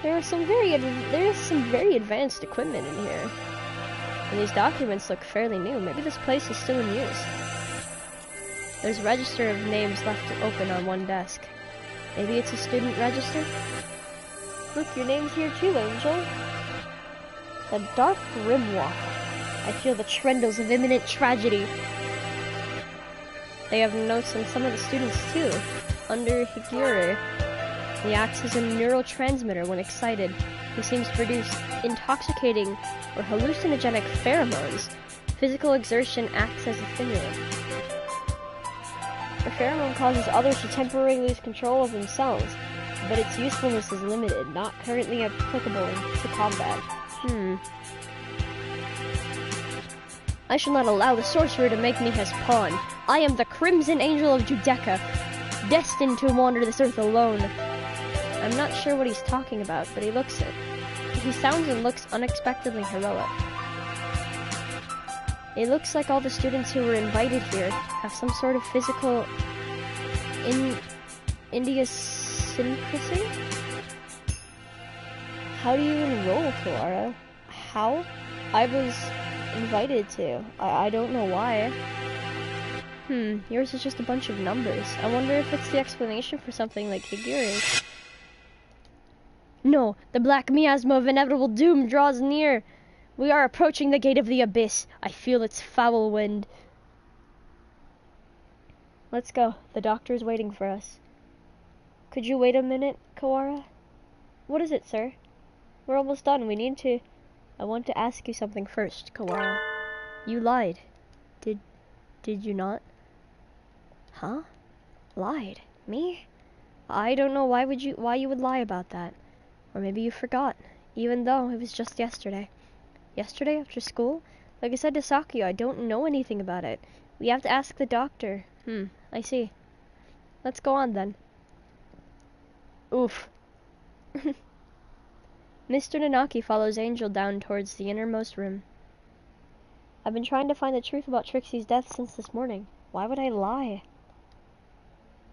There is some very advanced equipment in here. And these documents look fairly new. Maybe this place is still in use. There's a register of names left open on one desk. Maybe it's a student register? Look, your name's here too, Angel. The Dark Grimoire. I feel the trembles of imminent tragedy. They have notes on some of the students too. Under Higure, he acts as a neurotransmitter when excited. He seems to produce intoxicating or hallucinogenic pheromones. Physical exertion acts as a stimulant. The pheromone causes others to temporarily lose control of themselves, but its usefulness is limited, not currently applicable to combat. I shall not allow the sorcerer to make me his pawn. I am the Crimson Angel of Judecca, destined to wander this earth alone. I'm not sure what he's talking about, but he sounds and looks unexpectedly heroic. It looks like all the students who were invited here have some sort of physical idiosyncrasy? How do you enroll, Kawara? How? I was invited to. I don't know why. Yours is just a bunch of numbers. I wonder if it's the explanation for something like Higura's. No, the black miasma of inevitable doom draws near. We are approaching the gate of the abyss. I feel its foul wind. Let's go. The doctor's waiting for us. Could you wait a minute, Kawara? What is it, sir? We're almost done. We need to... I want to ask you something first, Kawara. You lied. Did you not? Huh? Lied? Me? I don't know why you would lie about that. Or maybe you forgot, even though it was just yesterday. Yesterday after school? Like I said to Sakio, I don't know anything about it. We have to ask the doctor. I see. Let's go on then. Oof. Mr. Nanaki follows Angel down towards the innermost room. I've been trying to find the truth about Trixie's death since this morning. Why would I lie?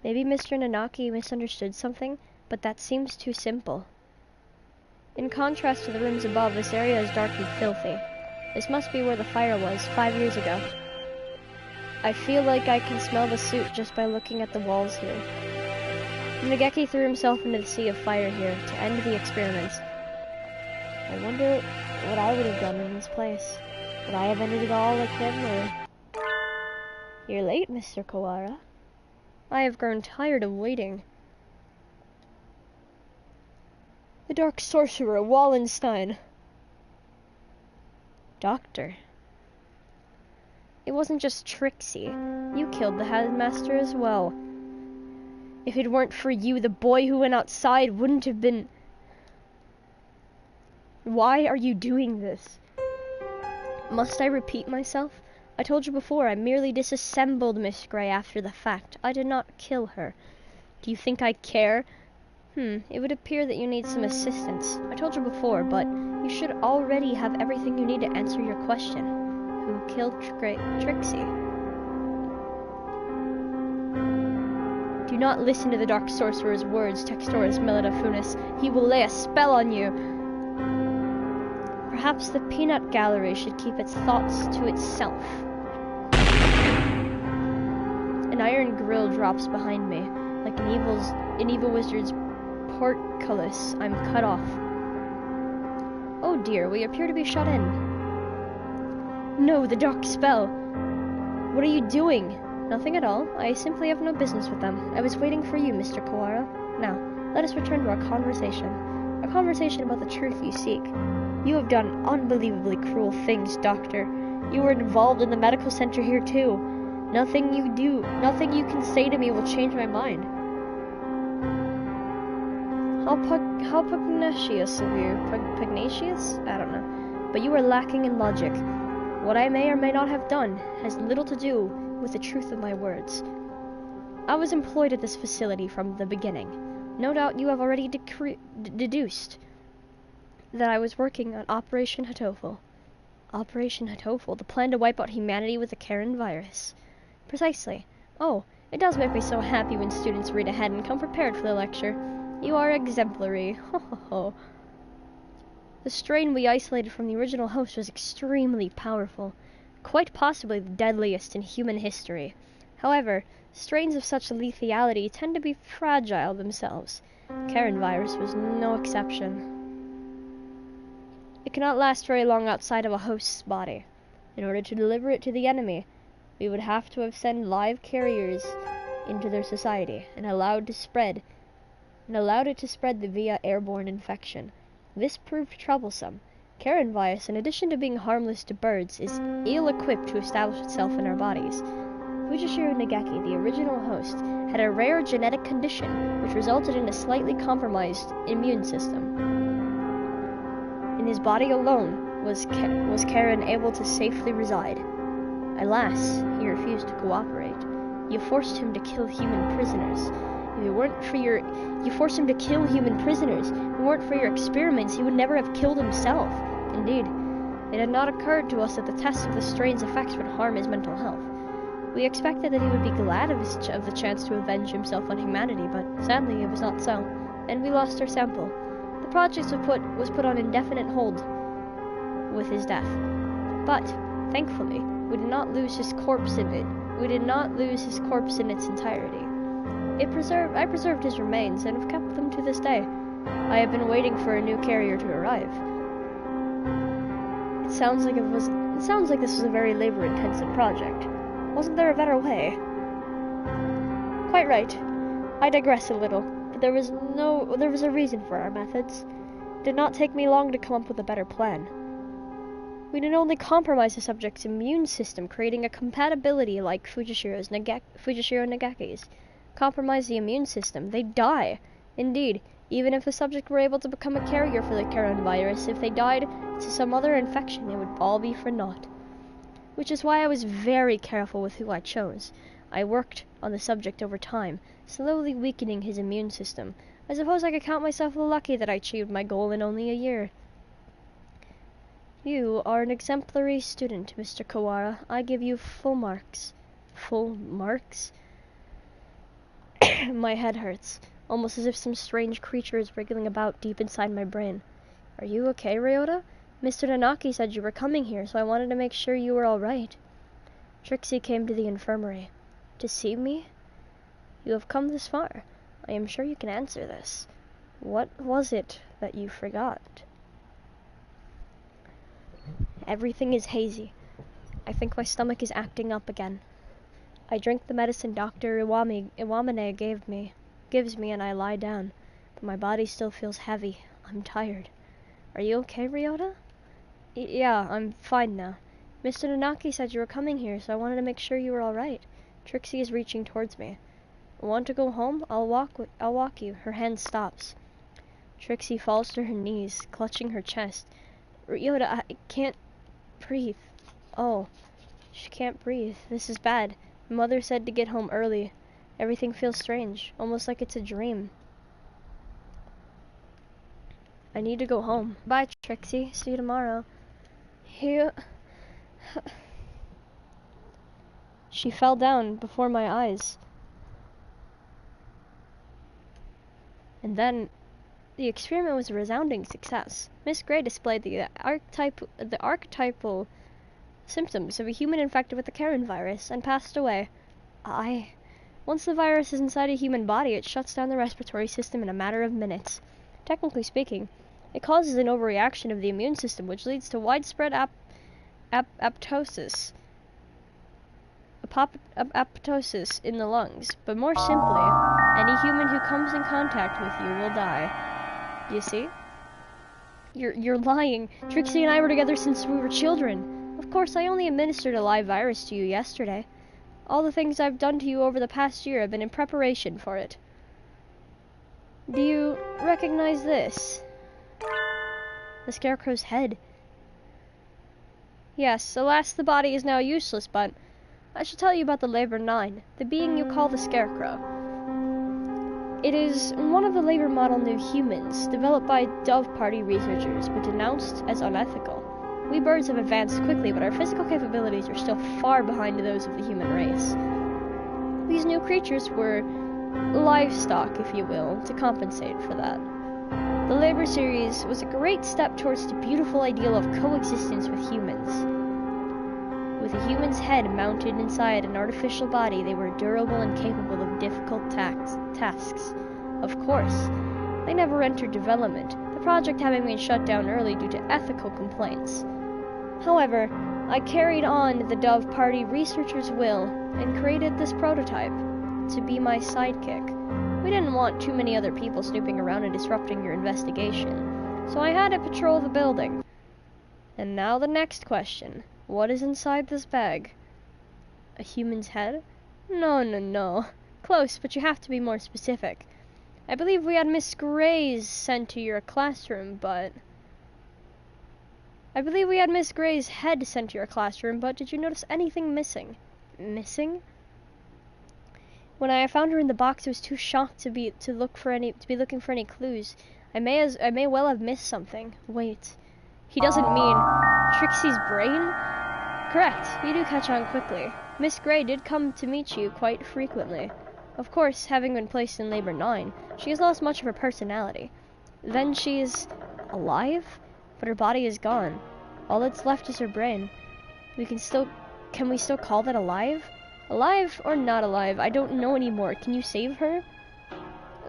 Maybe Mr. Nanaki misunderstood something, but that seems too simple. In contrast to the rooms above, this area is dark and filthy. This must be where the fire was 5 years ago. I feel like I can smell the soot just by looking at the walls here. Nageki threw himself into the sea of fire here to end the experiments. I wonder what I would have done in his place. Would I have ended it all like him, or... You're late, Mr. Kawara. I have grown tired of waiting. The Dark Sorcerer, Wallenstein. Doctor. It wasn't just Trixie. You killed the headmaster as well. If it weren't for you, the boy who went outside wouldn't have been... Why are you doing this? Must I repeat myself? I told you before, I merely disassembled Miss Grey after the fact. I did not kill her. Do you think I care? It would appear that you need some assistance. I told you before, but you should already have everything you need to answer your question. Who killed Trixie? Do not listen to the Dark Sorcerer's words, Textoris Melidafunis. He will lay a spell on you. Perhaps the peanut gallery should keep its thoughts to itself. An iron grill drops behind me, like an evil wizard's portcullis. I'm cut off. Oh dear, we appear to be shut in. No, the dark spell. What are you doing? Nothing at all. I simply have no business with them. I was waiting for you, Mr. Kawara. Now, let us return to our conversation. A conversation about the truth you seek. You have done unbelievably cruel things, Doctor. You were involved in the medical center here, too. Nothing you can say to me will change my mind. How pugnacious of you. Pugnacious? I don't know. But you are lacking in logic. What I may or may not have done has little to do with the truth of my words. I was employed at this facility from the beginning. No doubt you have already deduced that I was working on Operation Hatoful. Operation Hatoful, the plan to wipe out humanity with the Karen virus. Precisely. Oh, it does make me so happy when students read ahead and come prepared for the lecture. You are exemplary. Ho ho ho. The strain we isolated from the original host was extremely powerful, quite possibly the deadliest in human history. However, strains of such lethality tend to be fragile themselves. Karen virus was no exception. It cannot last very long outside of a host's body. In order to deliver it to the enemy, we would have to have sent live carriers into their society and allowed it to spread via airborne infection. This proved troublesome. Karen virus, in addition to being harmless to birds, is ill-equipped to establish itself in our bodies. Fujishiro Nageki, the original host, had a rare genetic condition which resulted in a slightly compromised immune system. In his body alone was Karen able to safely reside. Alas, he refused to cooperate. You forced him to kill human prisoners. If it weren't for your... You forced him to kill human prisoners. If it weren't for your experiments, he would never have killed himself. Indeed, it had not occurred to us that the test of the strain's effects would harm his mental health. We expected that he would be glad of the chance to avenge himself on humanity, but sadly it was not so, and we lost our sample. The project was put on indefinite hold with his death. But, thankfully, we did not lose his corpse in it. We did not lose his corpse in its entirety. I preserved his remains and have kept them to this day. I have been waiting for a new carrier to arrive. It sounds like this was a very labor-intensive project. Wasn't there a better way? Quite right. I digress a little, but there was a reason for our methods. It did not take me long to come up with a better plan. We did only compromise the subject's immune system, creating a compatibility like Fujishiro Nagaki's. Compromise the immune system, they die. Indeed, even if the subject were able to become a carrier for the coronavirus, if they died to some other infection, it would all be for naught. Which is why I was very careful with who I chose. I worked on the subject over time, slowly weakening his immune system. I suppose I could count myself lucky that I achieved my goal in only a year. You are an exemplary student, Mr. Kawara. I give you full marks. Full marks? My head hurts, almost as if some strange creature is wriggling about deep inside my brain. Are you okay, Ryota? Mr. Nanaki said you were coming here, so I wanted to make sure you were all right. Trixie came to the infirmary. To see me? You have come this far. I am sure you can answer this. What was it that you forgot? Everything is hazy. I think my stomach is acting up again. I drink the medicine Dr. Iwamane gives me, and I lie down, but my body still feels heavy. I'm tired. Are you okay, Ryota? Yeah, I'm fine now. Mr. Nanaki said you were coming here, so I wanted to make sure you were all right. Trixie is reaching towards me. Want to go home? I'll walk you. Her hand stops. Trixie falls to her knees, clutching her chest. Ryota, I can't breathe. Oh, she can't breathe. This is bad. Mother said to get home early. Everything feels strange, almost like it's a dream. I need to go home. Bye, Trixie. See you tomorrow. She fell down before my eyes. And then, the experiment was a resounding success. Miss Gray displayed the archetypal symptoms of a human infected with the Karen virus and passed away. Once the virus is inside a human body, it shuts down the respiratory system in a matter of minutes. Technically speaking, it causes an overreaction of the immune system, which leads to widespread apoptosis in the lungs. But more simply, any human who comes in contact with you will die. You see? You're lying. Trixie and I were together since we were children. Of course, I only administered a live virus to you yesterday. All the things I've done to you over the past year have been in preparation for it. Do you recognize this? The Scarecrow's head. Yes, alas, the body is now useless, but I shall tell you about the Labor 9, the being you call the Scarecrow. It is one of the labor model new humans, developed by Dove Party researchers, but denounced as unethical. We birds have advanced quickly, but our physical capabilities are still far behind those of the human race. These new creatures were livestock, if you will, to compensate for that. The Labor series was a great step towards the beautiful ideal of coexistence with humans. With a human's head mounted inside an artificial body, they were durable and capable of difficult tasks. Of course, they never entered development, the project having been shut down early due to ethical complaints. However, I carried on the Dove Party researchers' will and created this prototype to be my sidekick. We didn't want too many other people snooping around and disrupting your investigation, so I had it patrol the building. And now the next question. What is inside this bag? A human's head? No. Close, but you have to be more specific. I believe we had Miss Gray's sent to your classroom, but I believe we had Miss Gray's head sent to your classroom, but did you notice anything missing? Missing? When I found her in the box, I was too shocked to be looking for any clues. I may well have missed something. Wait, he doesn't mean Trixie's brain? Correct. You do catch on quickly. Miss Gray did come to meet you quite frequently. Of course, having been placed in labor 9, she has lost much of her personality. Then she is alive, but her body is gone. All that's left is her brain. Can we still call that alive? Alive or not alive? I don't know anymore. Can you save her?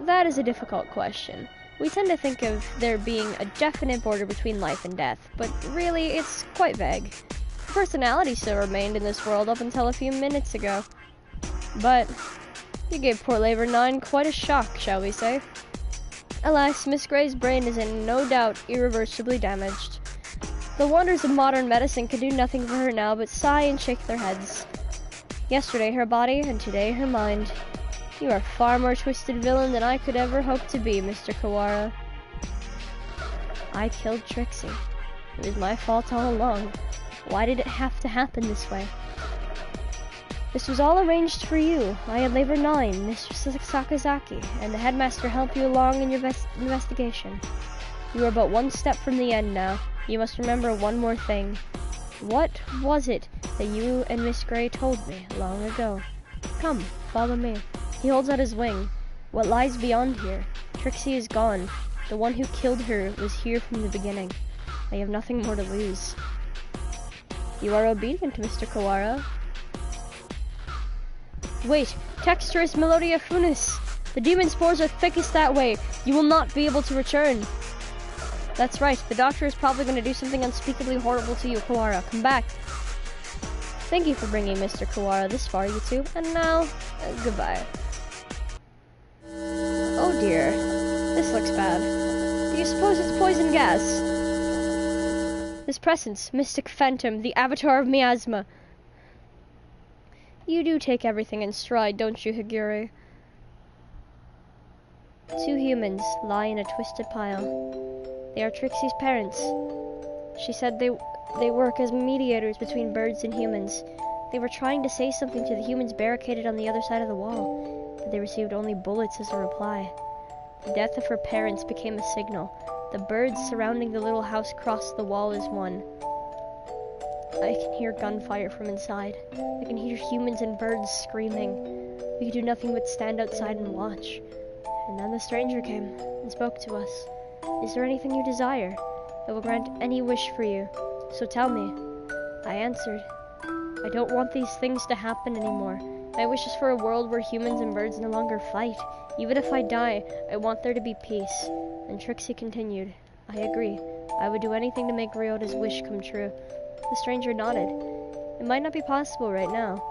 That is a difficult question. We tend to think of there being a definite border between life and death, but really it's quite vague. Her personality still remained in this world up until a few minutes ago. But you gave poor Labor 9 quite a shock, shall we say. Alas, Miss Gray's brain is in no doubt irreversibly damaged. The wonders of modern medicine can do nothing for her now but sigh and shake their heads. Yesterday her body, and today her mind. You are a far more twisted villain than I could ever hope to be, Mr. Kawara. I killed Trixie. It was my fault all along. Why did it have to happen this way? This was all arranged for you. I had Labor 9, Mr. Sakazaki, and the headmaster help you along in your investigation. You are but one step from the end now. You must remember one more thing. What was it that you and Miss Gray told me long ago? Come, follow me. He holds out his wing. What lies beyond here? Trixie is gone. The one who killed her was here from the beginning. I have nothing more to lose. You are obedient, Mr. Kawara. Wait, Texturus Melodia Funis. The demon spores are thickest that way. You will not be able to return. That's right, the doctor is probably going to do something unspeakably horrible to you, Kawara. Come back. Thank you for bringing Mr. Kawara this far, you two. And now, goodbye. Oh dear, this looks bad. Do you suppose it's poison gas? This presence, Mystic Phantom, the avatar of miasma. You do take everything in stride, don't you, Higure? Two humans lie in a twisted pile. They are Trixie's parents. She said they work as mediators between birds and humans. They were trying to say something to the humans barricaded on the other side of the wall, but they received only bullets as a reply. The death of her parents became a signal. The birds surrounding the little house crossed the wall as one. I can hear gunfire from inside. I can hear humans and birds screaming. We could do nothing but stand outside and watch. And then the stranger came and spoke to us. Is there anything you desire? I will grant any wish for you. So tell me. I answered. I don't want these things to happen anymore. My wish is for a world where humans and birds no longer fight. Even if I die, I want there to be peace. And Trixie continued. I agree. I would do anything to make Ryota's wish come true. The stranger nodded. It might not be possible right now,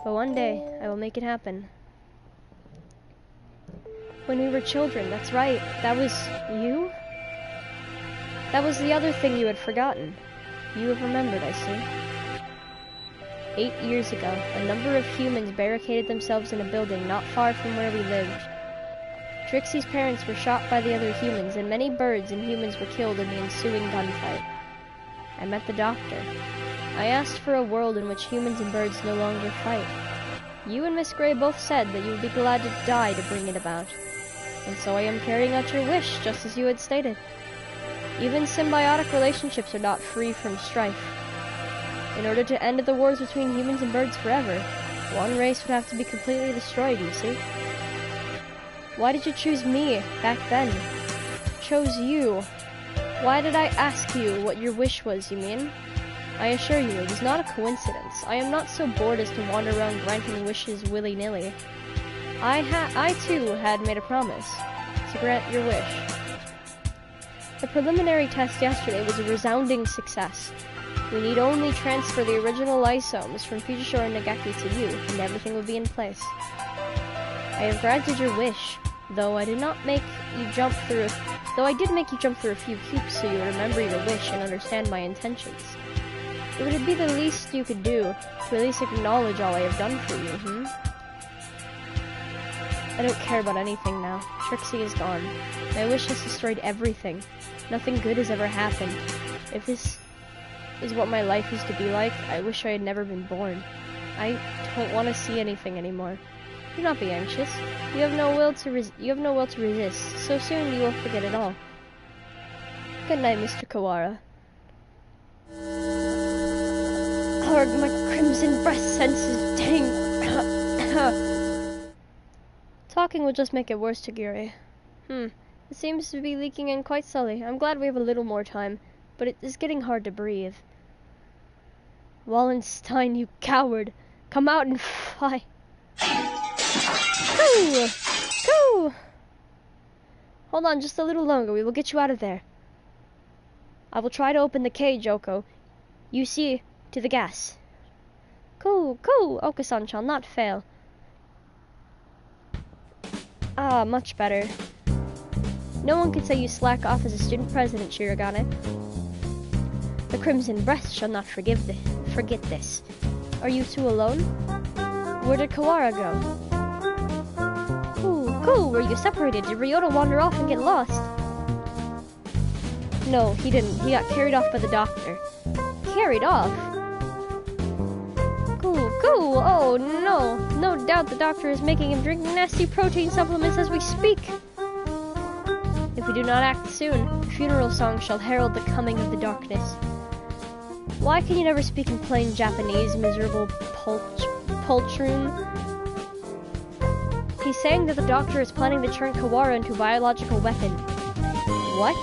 but one day I will make it happen. When we were children, that's right. That was you? That was the other thing you had forgotten. You have remembered, I see. 8 years ago, a number of humans barricaded themselves in a building not far from where we lived. Trixie's parents were shot by the other humans, and many birds and humans were killed in the ensuing gunfight. I met the doctor. I asked for a world in which humans and birds no longer fight. You and Miss Gray both said that you would be glad to die to bring it about. And so I am carrying out your wish, just as you had stated. Even symbiotic relationships are not free from strife. In order to end the wars between humans and birds forever, one race would have to be completely destroyed, you see. Why did you choose me back then? Chose you. Why did I ask you what your wish was, you mean? I assure you, it was not a coincidence. I am not so bored as to wander around granting wishes willy-nilly. I too had made a promise to grant your wish. The preliminary test yesterday was a resounding success. We need only transfer the original lysomes from Fujishiro and Nagaki to you, and everything will be in place. I have granted your wish, though I did make you jump through a few hoops so you remember your wish and understand my intentions. It would be the least you could do to at least acknowledge all I have done for you, I don't care about anything now. Trixie is gone. My wish has destroyed everything. Nothing good has ever happened. If is what my life is to be like, I wish I had never been born. I don't want to see anything anymore. Do not be anxious. You have no will to resist. So soon you will forget it all. Good night, Mr. Kawara. Lord, my crimson breast senses dang. Talking will just make it worse, Tagiri. It seems to be leaking in quite slowly. I'm glad we have a little more time, but it is getting hard to breathe. Wallenstein, you coward! Come out and fight! Go! Go! Hold on just a little longer. We will get you out of there. I will try to open the cage, Oko. You see to the gas. Go! Go! Oka-san shall not fail. Ah, much better. No one can say you slack off as a student president, Shirogane. The Crimson Breath shall not forget this. Are you two alone? Where did Kawara go? Cool, were you separated? Did Ryota wander off and get lost? No, he didn't. He got carried off by the doctor. Carried off? Cool. Oh no. No doubt the doctor is making him drink nasty protein supplements as we speak. If we do not act soon, the funeral song shall herald the coming of the darkness. Why can you never speak in plain Japanese, miserable poltroon? He's saying that the doctor is planning to turn Kawara into a biological weapon. What?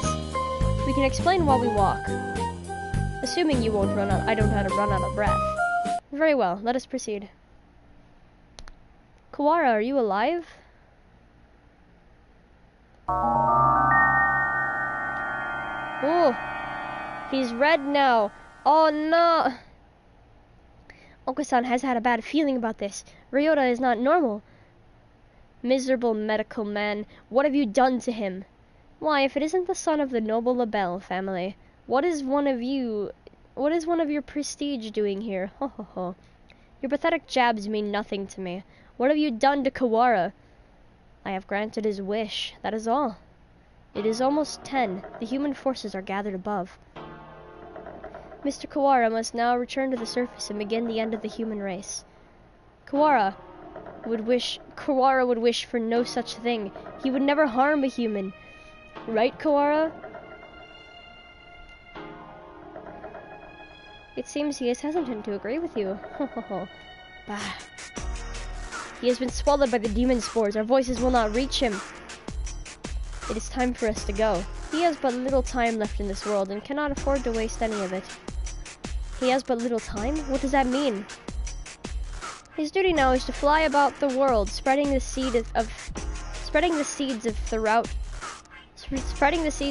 We can explain while we walk. Assuming you won't I don't know how to run out of breath. Very well, let us proceed. Kawara, are you alive? Oh, he's red now. Oh no! Oka-san has had a bad feeling about this. Ryota is not normal. Miserable medical man, what have you done to him? Why, if it isn't the son of the noble Labelle family, what is one of your prestige doing here? Ho ho ho. Your pathetic jabs mean nothing to me. What have you done to Kawara? I have granted his wish, that is all. It is almost 10. The human forces are gathered above. Mr. Kawara must now return to the surface and begin the end of the human race. Kawara would wish for no such thing. He would never harm a human. Right, Kawara? It seems he is hesitant to agree with you. Bah. He has been swallowed by the demon spores. Our voices will not reach him. It is time for us to go. He has but little time left in this world and cannot afford to waste any of it. He has but little time? What does that mean? His duty now is to fly about the world, spreading the seeds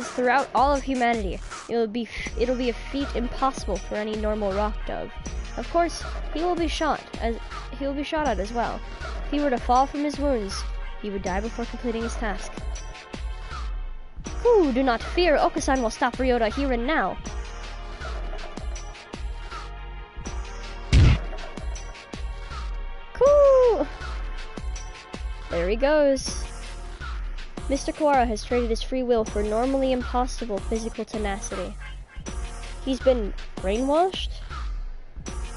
throughout all of humanity. It'll be a feat impossible for any normal rock dove. Of course, he will be shot at as well. If he were to fall from his wounds, he would die before completing his task. Ooh, do not fear. Oka-san will stop Ryota here and now. Cool. There he goes. Mr. Kawara has traded his free will for normally impossible physical tenacity. He's been brainwashed?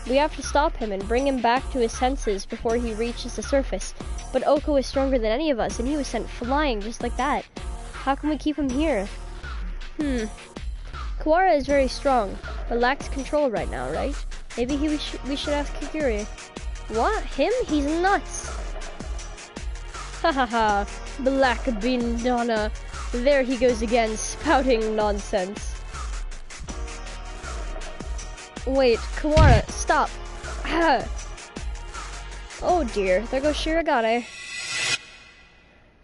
We have to stop him and bring him back to his senses before he reaches the surface. But Oko is stronger than any of us, and he was sent flying just like that. How can we keep him here? Kawara is very strong, but lacks control right now, right? Maybe we should ask Kagiri. What? Him? He's nuts! Hahaha, Black Bean Donna. There he goes again, spouting nonsense. Wait, Kawara, stop! Oh dear, there goes Shirogane.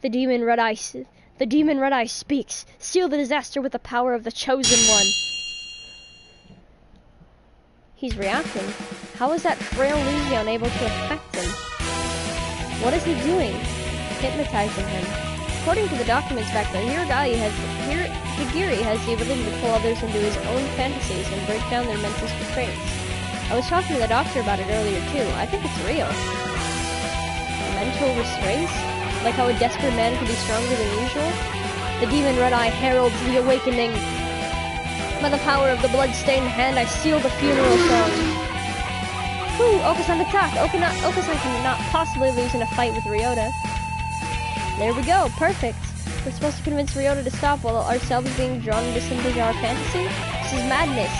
The demon Red Eye speaks. Seal the disaster with the power of the Chosen One. He's reacting. How is that frail Luigi unable to affect him? What is he doing? Hypnotizing him. According to the documents back there, Higiri has the ability to pull others into his own fantasies and break down their mental constraints. I was talking to the doctor about it earlier too. I think it's real. Mental restraints? Like how a desperate man can be stronger than usual? The demon Red Eye heralds the awakening. By the power of the blood-stained hand, I seal the funeral song. Whew, Okasan attack! Okasan cannot possibly lose in a fight with Ryota. There we go, perfect. We're supposed to convince Ryota to stop while ourselves being drawn into some bizarre fantasy? This is madness.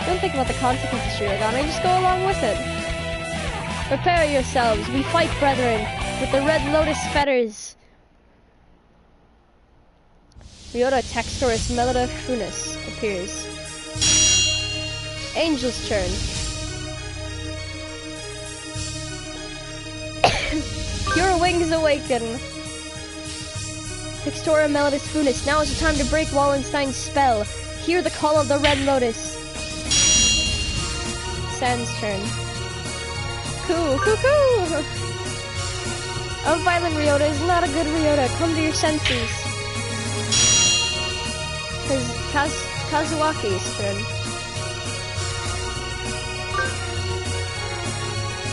Don't think about the consequences, Shirogane, just go along with it. Prepare yourselves, we fight, brethren, with the Red Lotus fetters. Ryota Textorus Melida Funis appears. Angel's turn. Pure wings awaken. Textora Melodus Funis. Now is the time to break Wallenstein's spell. Hear the call of the Red Lotus. Sans turn. Coo, coo, coo! A violent Ryota is not a good Ryota. Come to your senses. Kazuaki's turn.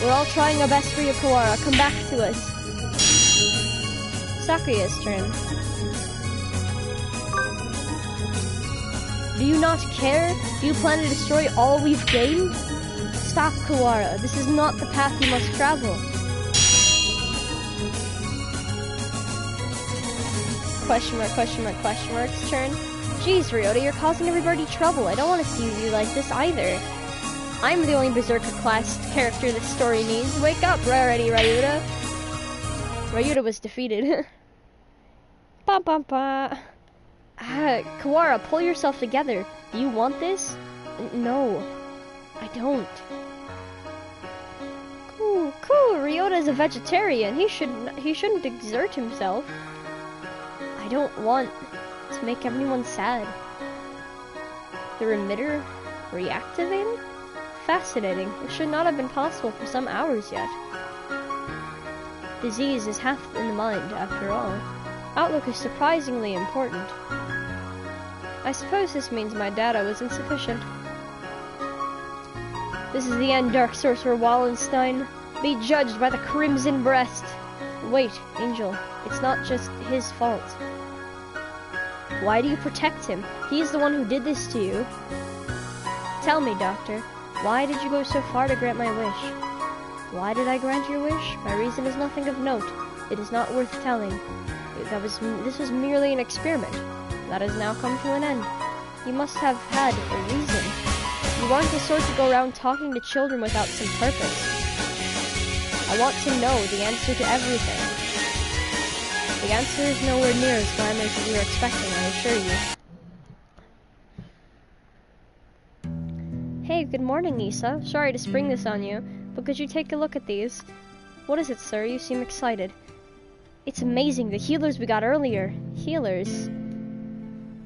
We're all trying our best for you, Kawara. Come back to us. Sakuya's turn. Do you not care? Do you plan to destroy all we've gained? Stop, Kawara. This is not the path you must travel. Question mark, question mark, question mark's turn. Jeez, Ryota, you're causing everybody trouble. I don't want to see you like this either. I'm the only Berserker class character this story needs. Wake up, Rarity Ryota. Ryota was defeated. Ba ba ba. Kawara, pull yourself together. Do you want this? No, I don't. Cool, Ryota is a vegetarian. He shouldn't exert himself. I don't want to make everyone sad. The remitter reactivated? Fascinating. It should not have been possible for some hours yet. Disease is half in the mind, after all. Outlook is surprisingly important. I suppose this means my data was insufficient. This is the end, Dark Sorcerer Wallenstein. Be judged by the Crimson Breast. Wait, Angel, it's not just his fault. Why do you protect him? He's the one who did this to you. Tell me, Doctor, why did you go so far to grant my wish? Why did I grant your wish? My reason is nothing of note. It is not worth telling. This was merely an experiment. That has now come to an end. You must have had a reason. You aren't the sort to go around talking to children without some purpose. I want to know the answer to everything. The answer is nowhere near as glamorous as you were expecting, I assure you. Hey, good morning, Issa. Sorry to spring this on you, but could you take a look at these? What is it, sir? You seem excited. It's amazing, the healers we got earlier. Healers?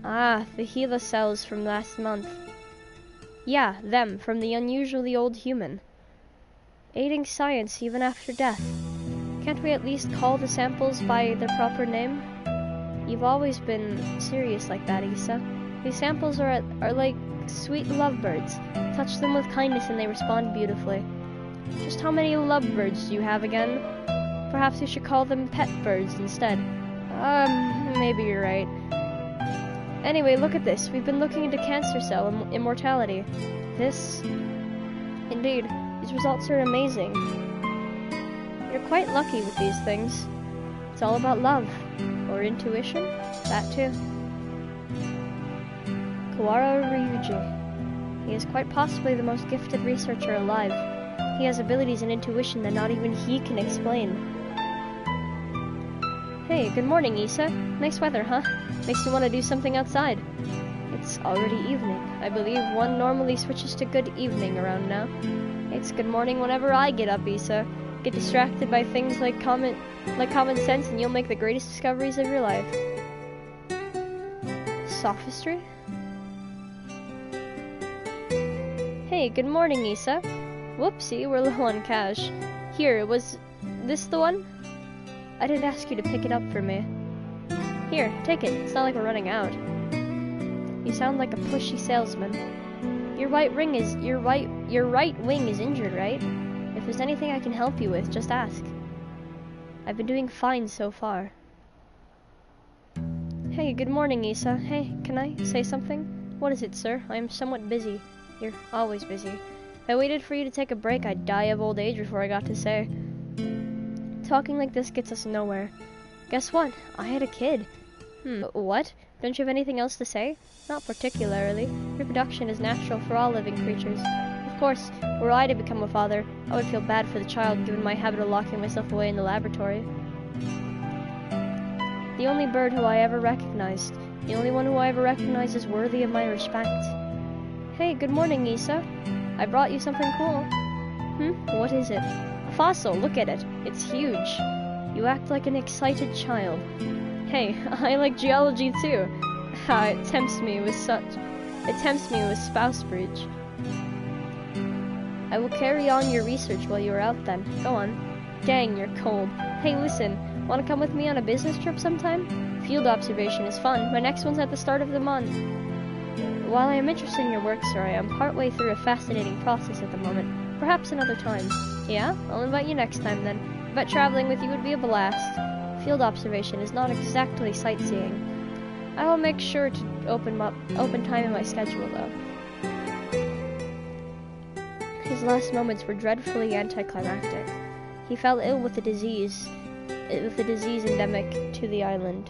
Ah, the Gila cells from last month. Yeah, them, from the unusually old human. Aiding science even after death. Can't we at least call the samples by their proper name? You've always been serious like that, Issa. These samples are like sweet lovebirds. Touch them with kindness and they respond beautifully. Just how many lovebirds do you have again? Perhaps we should call them pet birds instead. Maybe you're right. Anyway, look at this. We've been looking into cancer cell immortality. This... Indeed, these results are amazing. You're quite lucky with these things. It's all about love. Or intuition. That too. Kawara Ryuji. He is quite possibly the most gifted researcher alive. He has abilities and intuition that not even he can explain. Hey, good morning, Issa. Nice weather, huh? Makes me want to do something outside. It's already evening. I believe one normally switches to good evening around now. It's good morning whenever I get up, Issa. Get distracted by things like common sense and you'll make the greatest discoveries of your life. Sophistry? Hey, good morning, Issa. Whoopsie, we're low on cash. Here, was this the one? I didn't ask you to pick it up for me. Here, take it. It's not like we're running out. You sound like a pushy salesman. Your right wing is injured, right? If there's anything I can help you with, just ask. I've been doing fine so far. Hey, good morning, Issa. Hey, can I say something? What is it, sir? I am somewhat busy. You're always busy. If I waited for you to take a break, I'd die of old age before I got to say. Talking like this gets us nowhere. Guess what? I had a kid. What? Don't you have anything else to say? Not particularly. Reproduction is natural for all living creatures. Of course, were I to become a father, I would feel bad for the child given my habit of locking myself away in the laboratory. The only bird who I ever recognized, the only one who I ever recognized as worthy of my respect. Hey, good morning, Issa. I brought you something cool. What is it? A fossil, look at it. It's huge. You act like an excited child. Hey, I like geology too. It tempts me with spouse bridge. I will carry on your research while you are out then. Go on. Dang, you're cold. Hey, listen, wanna come with me on a business trip sometime? Field observation is fun. My next one's at the start of the month. While I am interested in your work, sir, I am partway through a fascinating process at the moment. Perhaps another time. Yeah? I'll invite you next time then. I bet traveling with you would be a blast. Field observation is not exactly sightseeing. I will make sure to open time in my schedule, though. His last moments were dreadfully anticlimactic. He fell ill with a disease endemic to the island.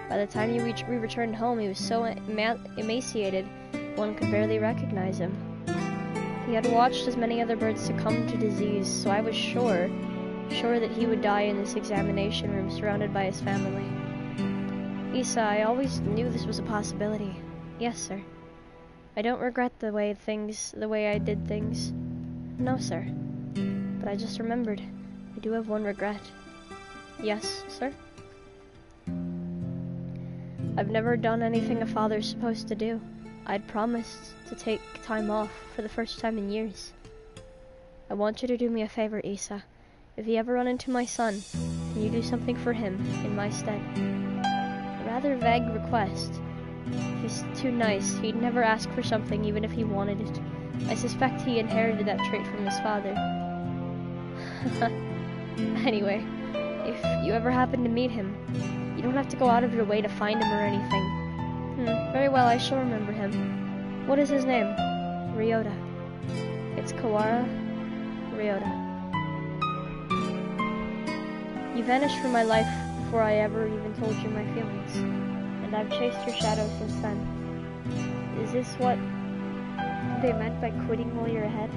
By the time we returned home, he was so emaciated, one could barely recognize him. He had watched as many other birds succumb to disease, so I was sure that he would die in this examination room surrounded by his family. Issa, I always knew this was a possibility. Yes, sir. I don't regret the way I did things. No, sir. But I just remembered. I do have one regret. Yes, sir? I've never done anything a father's supposed to do. I'd promised to take time off for the first time in years. I want you to do me a favor, Issa. If you ever run into my son, can you do something for him in my stead? A rather vague request. He's too nice. He'd never ask for something even if he wanted it. I suspect he inherited that trait from his father. Anyway, if you ever happen to meet him, you don't have to go out of your way to find him or anything. Very well, I shall remember him. What is his name? Ryota. It's Kawara Ryota. You vanished from my life before I ever even told you my feelings, and I've chased your shadow since then. Is this what they meant by quitting while you're ahead,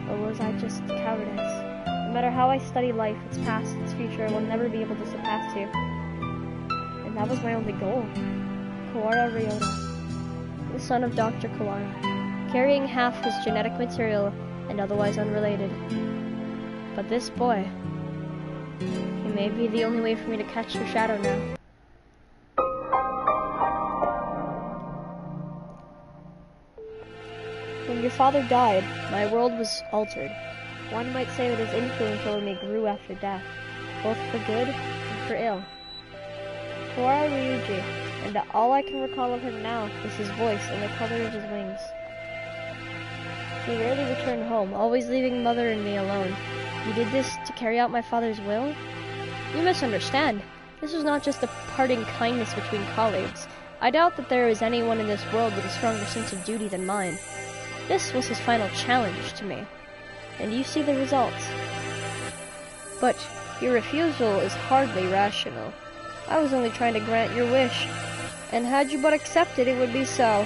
or was I just cowardice? No matter how I study life, its past, its future, I will never be able to surpass you. And that was my only goal. Kawara Ryota, the son of Dr. Kawara, carrying half his genetic material and otherwise unrelated. But this boy, he may be the only way for me to catch your shadow now. When your father died, my world was altered. One might say that his influence over me grew after death, both for good and for ill. Kawara Ryuji, and all I can recall of him now is his voice and the color of his wings. He rarely returned home, always leaving Mother and me alone. You did this to carry out my father's will? You misunderstand. This was not just a parting kindness between colleagues. I doubt that there is anyone in this world with a stronger sense of duty than mine. This was his final challenge to me, and you see the results. But your refusal is hardly rational. I was only trying to grant your wish, and had you but accepted, it would be so.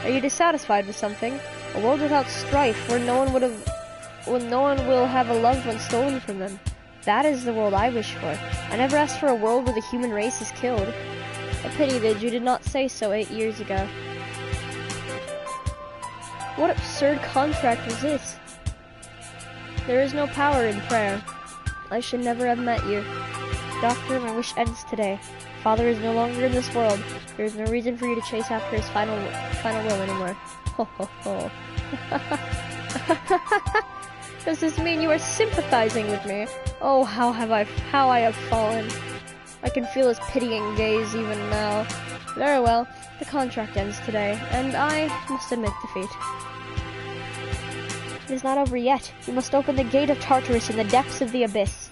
Are you dissatisfied with something? A world without strife, where no one will have a loved one stolen from them. That is the world I wish for. I never asked for a world where the human race is killed. A pity that you did not say so 8 years ago. What absurd contract was this? There is no power in prayer. I should never have met you. Doctor, my wish ends today. Father is no longer in this world. There is no reason for you to chase after his final will anymore. Ho ho ho. Does this mean you are sympathizing with me? Oh, how I have fallen. I can feel his pitying gaze even now. Very well, the contract ends today, and I must admit defeat. It is not over yet. You must open the gate of Tartarus in the depths of the abyss.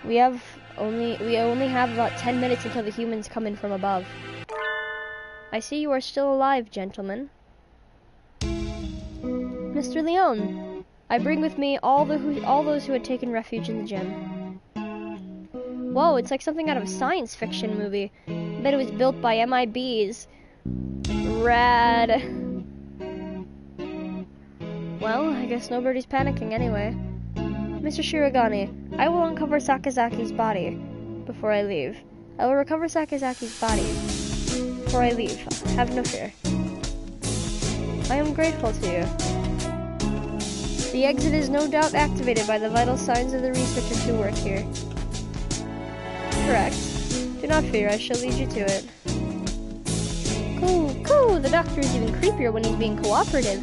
We only have about 10 minutes until the humans come in from above. I see you are still alive, gentlemen. Mr. Leone, I bring with me all those who had taken refuge in the gym. Whoa, it's like something out of a science fiction movie. I bet it was built by MIBs. Rad. Well, I guess nobody's panicking anyway. Mr. Shirogane, I will uncover Sakazaki's body before I leave. I will recover Sakazaki's body before I leave. Have no fear. I am grateful to you. The exit is no doubt activated by the vital signs of the researchers who work here. Correct. Do not fear, I shall lead you to it. Cool. The doctor is even creepier when he's being cooperative.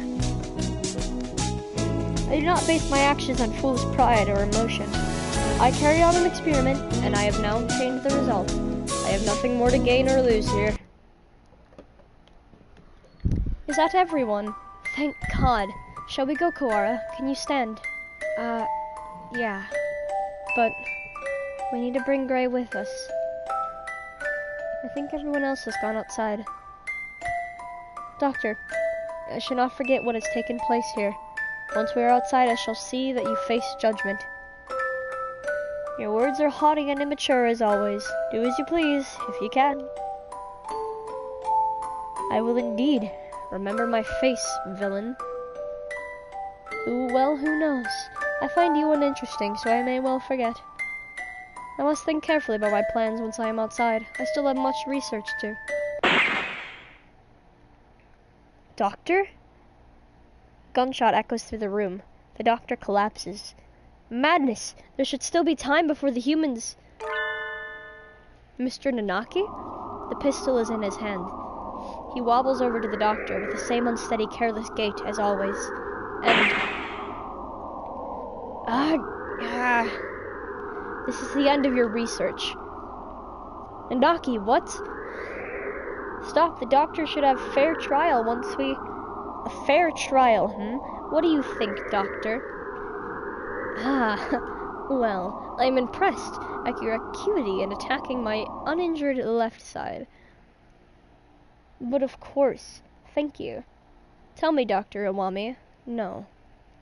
I do not base my actions on foolish pride or emotion. I carry out an experiment, and I have now obtained the result. I have nothing more to gain or lose here. Is that everyone? Thank God. Shall we go, Koara? Can you stand? Yeah. But we need to bring Gray with us. I think everyone else has gone outside. Doctor, I should not forget what has taken place here. Once we are outside, I shall see that you face judgment. Your words are haughty and immature as always. Do as you please, if you can. I will indeed. Remember my face, villain. Who knows? I find you uninteresting, so I may well forget. I must think carefully about my plans once I am outside. I still have much research to. Doctor? Gunshot echoes through the room. The doctor collapses. Madness! There should still be time before the humans... Mr. Nanaki? The pistol is in his hand. He wobbles over to the doctor with the same unsteady, careless gait as always. And... This is the end of your research. Nanaki, what? Stop, the doctor should have fair trial once we... A fair trial, What do you think, Doctor? Well, I'm impressed at your acuity in attacking my uninjured left side. But of course, thank you. Tell me, Dr. Iwami. No.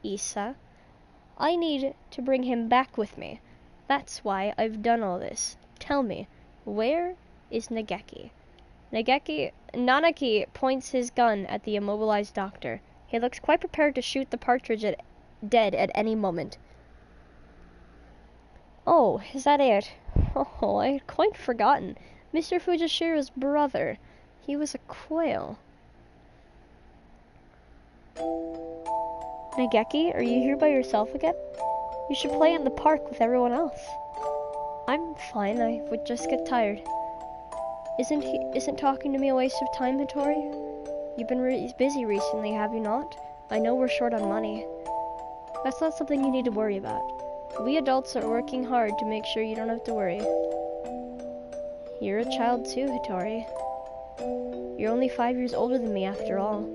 Issa. I need to bring him back with me. That's why I've done all this. Tell me, where is Nageki? Nanaki points his gun at the immobilized doctor. He looks quite prepared to shoot the partridge dead at any moment. Oh, is that it? Oh, I had quite forgotten. Mr. Fujishiro's brother. He was a quail. Nageki, are you here by yourself again? You should play in the park with everyone else. I'm fine, I would just get tired. Isn't talking to me a waste of time, Hattori? You've been busy recently, have you not? I know we're short on money. That's not something you need to worry about. We adults are working hard to make sure you don't have to worry. You're a child too, Hattori. You're only 5 years older than me after all.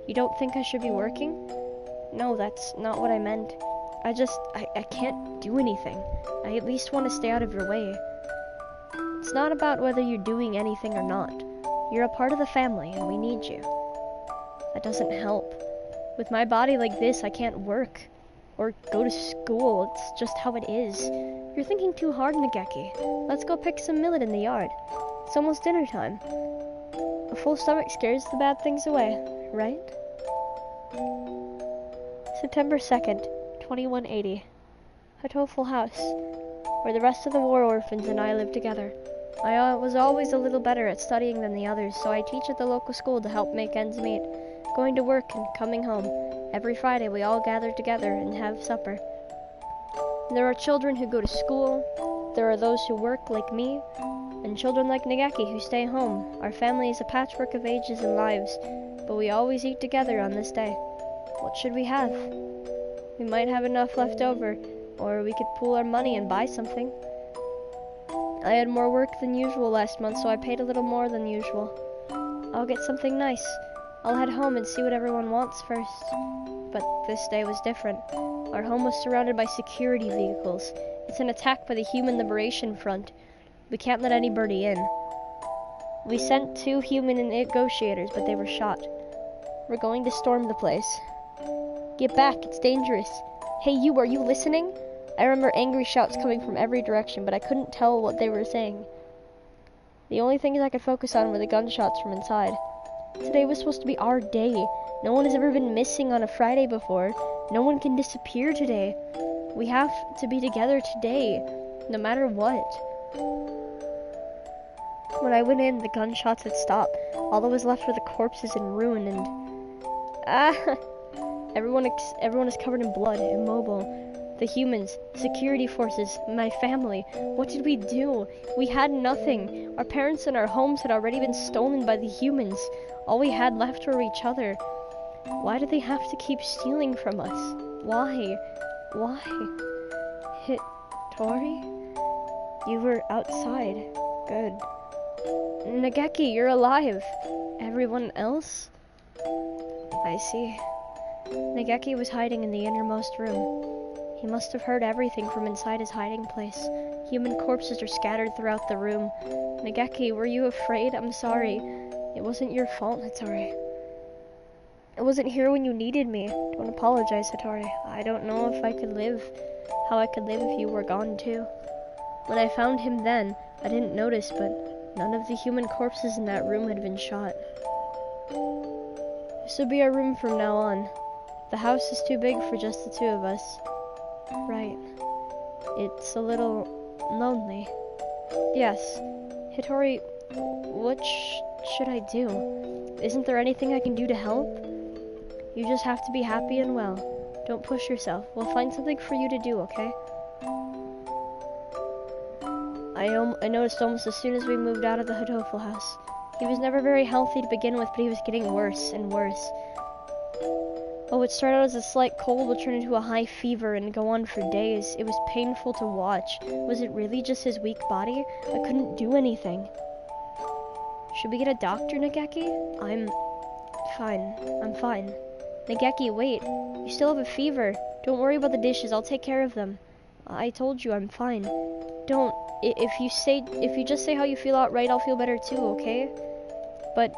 You don't think I should be working? No, that's not what I meant. I can't do anything. I at least want to stay out of your way. It's not about whether you're doing anything or not. You're a part of the family, and we need you. That doesn't help. With my body like this, I can't work. Or go to school. It's just how it is. You're thinking too hard, Nageki. Let's go pick some millet in the yard. It's almost dinner time. A full stomach scares the bad things away, right? September 2nd, 2180. Hatoful House, where the rest of the war orphans and I live together. I was always a little better at studying than the others, so I teach at the local school to help make ends meet, going to work and coming home. Every Friday we all gather together and have supper. There are children who go to school, there are those who work like me, and children like Nageki who stay home. Our family is a patchwork of ages and lives, but we always eat together on this day. What should we have? We might have enough left over, or we could pool our money and buy something. I had more work than usual last month, so I paid a little more than usual. I'll get something nice. I'll head home and see what everyone wants first. But this day was different. Our home was surrounded by security vehicles. It's an attack by the Human Liberation Front. We can't let anybody in. We sent 2 human negotiators, but they were shot. We're going to storm the place. Get back, it's dangerous. Hey you, are you listening? I remember angry shouts coming from every direction, but I couldn't tell what they were saying. The only things I could focus on were the gunshots from inside. Today was supposed to be our day. No one has ever been missing on a Friday before. No one can disappear today. We have to be together today, no matter what. When I went in, the gunshots had stopped. All that was left were the corpses in ruin and... Everyone is covered in blood, immobile. The humans, the security forces, my family. What did we do? We had nothing. Our parents and our homes had already been stolen by the humans. All we had left were each other. Why do they have to keep stealing from us? Why? Why? Tori? You were outside. Good. Nageki, you're alive. Everyone else? I see. Nageki was hiding in the innermost room. He must have heard everything from inside his hiding place. Human corpses are scattered throughout the room. Nageki, were you afraid? I'm sorry. It wasn't your fault, Hattori. I wasn't here when you needed me. Don't apologize, Hattori. I don't know if I could live, how I could live if you were gone too. When I found him then, I didn't notice, but none of the human corpses in that room had been shot. This will be our room from now on. The house is too big for just the 2 of us. Right. It's a little lonely. Yes. Hattori, what should I do? Isn't there anything I can do to help? You just have to be happy and well. Don't push yourself. We'll find something for you to do, okay? I noticed almost as soon as we moved out of the Hatoful house. He was never very healthy to begin with, but he was getting worse and worse. Oh, it started out as a slight cold, would turn into a high fever and go on for days. It was painful to watch. Was it really just his weak body? I couldn't do anything. Should we get a doctor, Nageki? I'm fine. Nageki, wait. You still have a fever. Don't worry about the dishes. I'll take care of them. I told you I'm fine. Don't. If you just say how you feel outright, I'll feel better too, okay? But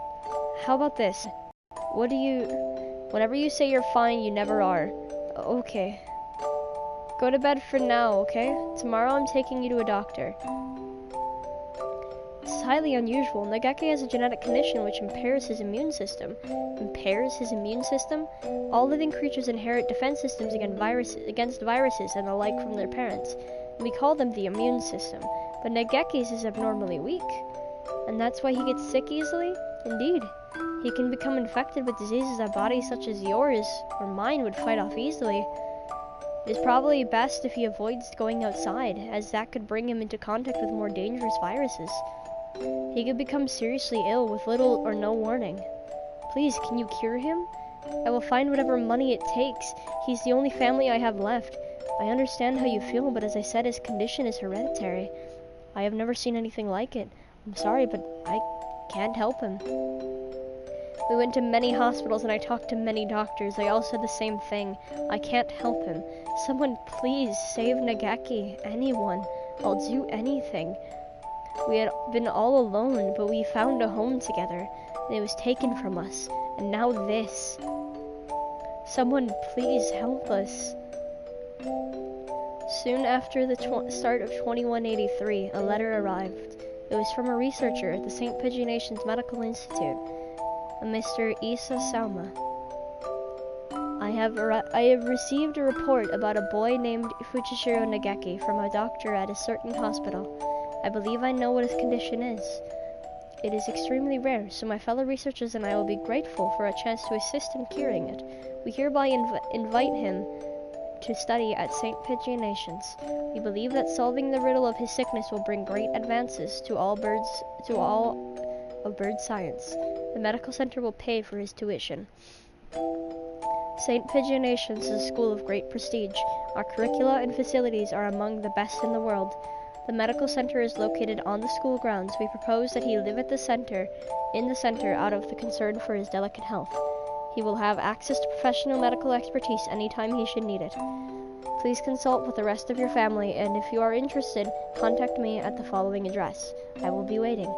how about this? Whenever you say you're fine, you never are. Okay. Go to bed for now, okay? Tomorrow I'm taking you to a doctor. This is highly unusual. Nageki has a genetic condition which impairs his immune system. Impairs his immune system? All living creatures inherit defense systems against viruses and the like from their parents. We call them the immune system. But Nageki's is abnormally weak. And that's why he gets sick easily? Indeed. He can become infected with diseases that bodies such as yours or mine would fight off easily. It is probably best if he avoids going outside, as that could bring him into contact with more dangerous viruses. He could become seriously ill with little or no warning. Please, can you cure him? I will find whatever money it takes. He's the only family I have left. I understand how you feel, but as I said, his condition is hereditary. I have never seen anything like it. I'm sorry, but I can't help him. We went to many hospitals and I talked to many doctors. They all said the same thing. I can't help him. Someone please save Nageki. Anyone. I'll do anything. We had been all alone, but we found a home together. And it was taken from us. And now this. Someone please help us. Soon after the start of 2183, a letter arrived. It was from a researcher at the St. Pigeonations Medical Institute, a Mr. Issa Salma. I have received a report about a boy named Fujishiro Nageki from a doctor at a certain hospital. I believe I know what his condition is. It is extremely rare, so my fellow researchers and I will be grateful for a chance to assist in curing it. We hereby invite him to study at St. Pigeonations. We believe that solving the riddle of his sickness will bring great advances to all of bird science. The medical center will pay for his tuition. St. Pigeonations is a school of great prestige. Our curricula and facilities are among the best in the world. The medical center is located on the school grounds. We propose that he live in the center out of the concern for his delicate health. He will have access to professional medical expertise anytime he should need it. Please consult with the rest of your family, and if you are interested, contact me at the following address. I will be waiting.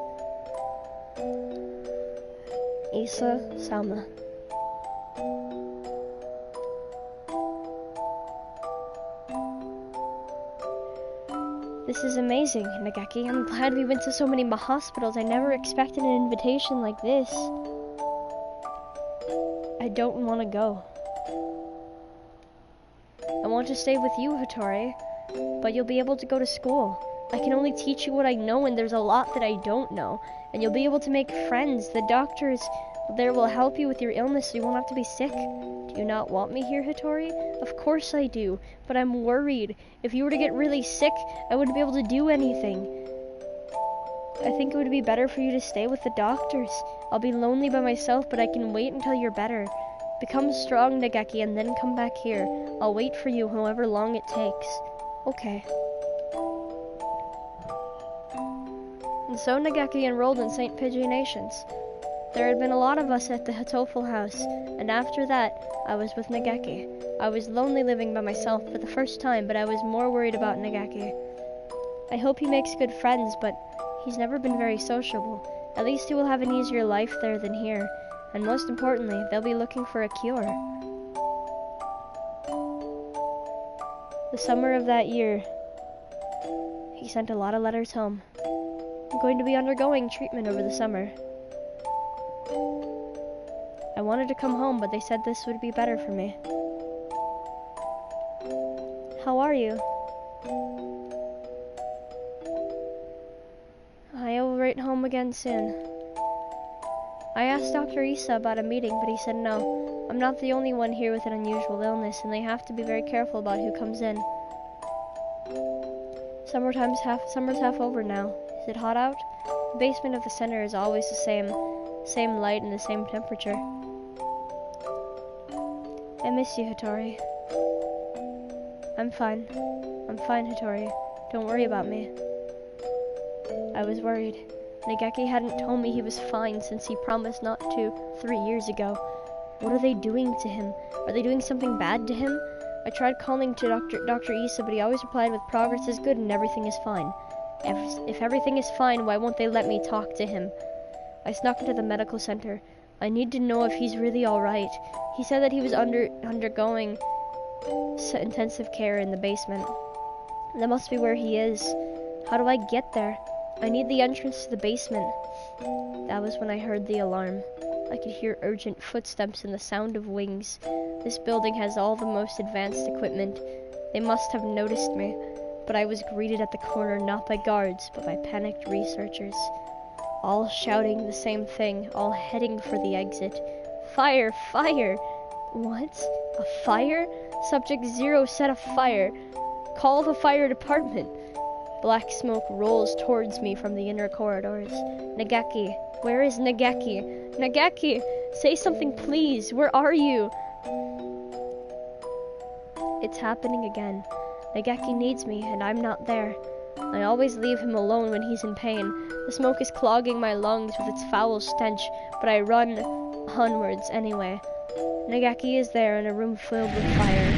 Isa Sama. This is amazing, Nageki. I'm glad we went to so many hospitals. I never expected an invitation like this. I don't want to go. I want to stay with you, Hattori, but you'll be able to go to school. I can only teach you what I know, and there's a lot that I don't know. And you'll be able to make friends. The doctors there will help you with your illness so you won't have to be sick. Do you not want me here, Hattori? Of course I do, but I'm worried. If you were to get really sick, I wouldn't be able to do anything. I think it would be better for you to stay with the doctors. I'll be lonely by myself, but I can wait until you're better. Become strong, Nageki, and then come back here. I'll wait for you however long it takes. Okay. And so Nageki enrolled in St. Pidgey Nations. There had been a lot of us at the Hatoful house, and after that, I was with Nageki. I was lonely living by myself for the first time, but I was more worried about Nageki. I hope he makes good friends, but he's never been very sociable. At least he will have an easier life there than here. And most importantly, they'll be looking for a cure. The summer of that year, he sent a lot of letters home. I'm going to be undergoing treatment over the summer. I wanted to come home, but they said this would be better for me. How are you? I will write home again soon. I asked Dr. Issa about a meeting, but he said no. I'm not the only one here with an unusual illness, and they have to be very careful about who comes in. Summer's half over now. Is it hot out? The basement of the center is always the same light and the same temperature. I miss you, Hattori. I'm fine, Hattori. Don't worry about me. I was worried. Nageki hadn't told me he was fine since he promised not to 3 years ago. What are they doing to him? Are they doing something bad to him? I tried calling to Dr. Issa, but he always replied with progress is good and everything is fine. If everything is fine, why won't they let me talk to him? I snuck into the medical center. I need to know if he's really alright. He said that he was undergoing intensive care in the basement. That must be where he is. How do I get there? I need the entrance to the basement. That was when I heard the alarm. I could hear urgent footsteps and the sound of wings. This building has all the most advanced equipment. They must have noticed me, but I was greeted at the corner not by guards, but by panicked researchers. All shouting the same thing, all heading for the exit. Fire! Fire! What? A fire? Subject 0 set a fire. Call the fire department. Black smoke rolls towards me from the inner corridors. Nageki, where is Nageki? Nageki, say something please. Where are you? It's happening again. Nageki needs me, and I'm not there. I always leave him alone when he's in pain. The smoke is clogging my lungs with its foul stench, but I run onwards anyway. Nageki is there in a room filled with fire.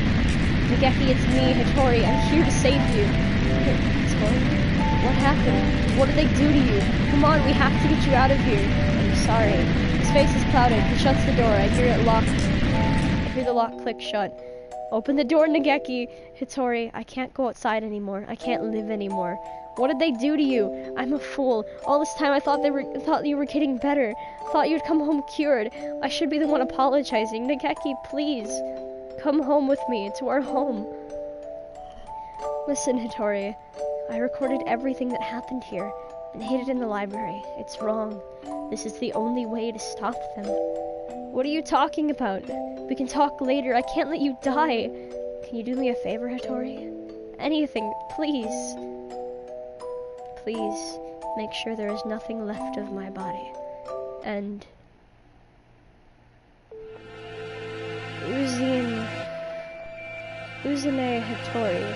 Nageki, it's me, Hattori. I'm here to save you. What happened? What did they do to you? Come on, we have to get you out of here. I'm sorry. His face is clouded. He shuts the door. I hear it locked. I hear the lock click shut. Open the door, Nageki. Hattori, I can't go outside anymore. I can't live anymore. What did they do to you? I'm a fool. All this time I thought you were getting better. Thought you'd come home cured. I should be the one apologizing. Nageki, please. Come home with me, to our home. Listen, Hattori. I recorded everything that happened here and hid it in the library. It's wrong. This is the only way to stop them. What are you talking about? We can talk later. I can't let you die. Can you do me a favor, Hattori? Anything, please. Please make sure there is nothing left of my body. And Uzune Hattori.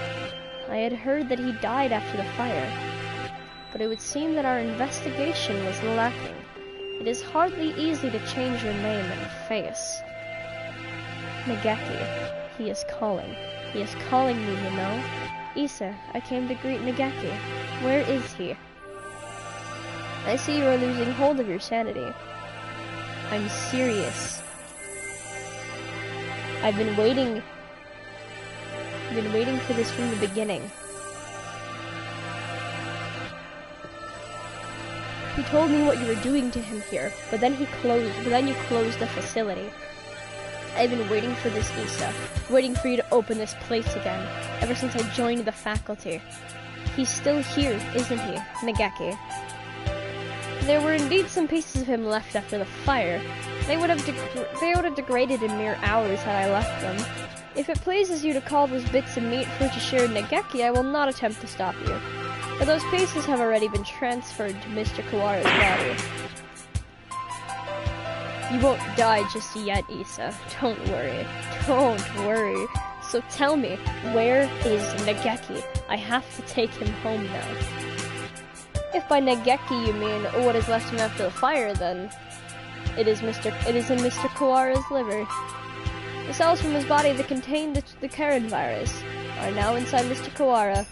I had heard that he died after the fire, but it would seem that our investigation was lacking. It is hardly easy to change your name and face. Nageki, he is calling. He is calling me, you know. Issa, I came to greet Nageki. Where is he? I see you are losing hold of your sanity. I'm serious. I've been waiting for this from the beginning. He told me what you were doing to him here, but then you closed the facility. I've been waiting for this, Issa. Waiting for you to open this place again, ever since I joined the faculty. He's still here, isn't he, Nageki? There were indeed some pieces of him left after the fire. They would have degraded in mere hours had I left them. If it pleases you to call those bits of meat for to share Nageki, I will not attempt to stop you. But those pieces have already been transferred to Mr. Kawara's body. You won't die just yet, Issa. Don't worry. Don't worry. So tell me, where is Nageki? I have to take him home now. If by Nageki you mean what is left of him after the fire, then it is in Mr. Kawara's liver. The cells from his body that contain the Karen virus are now inside Mr. Kawara,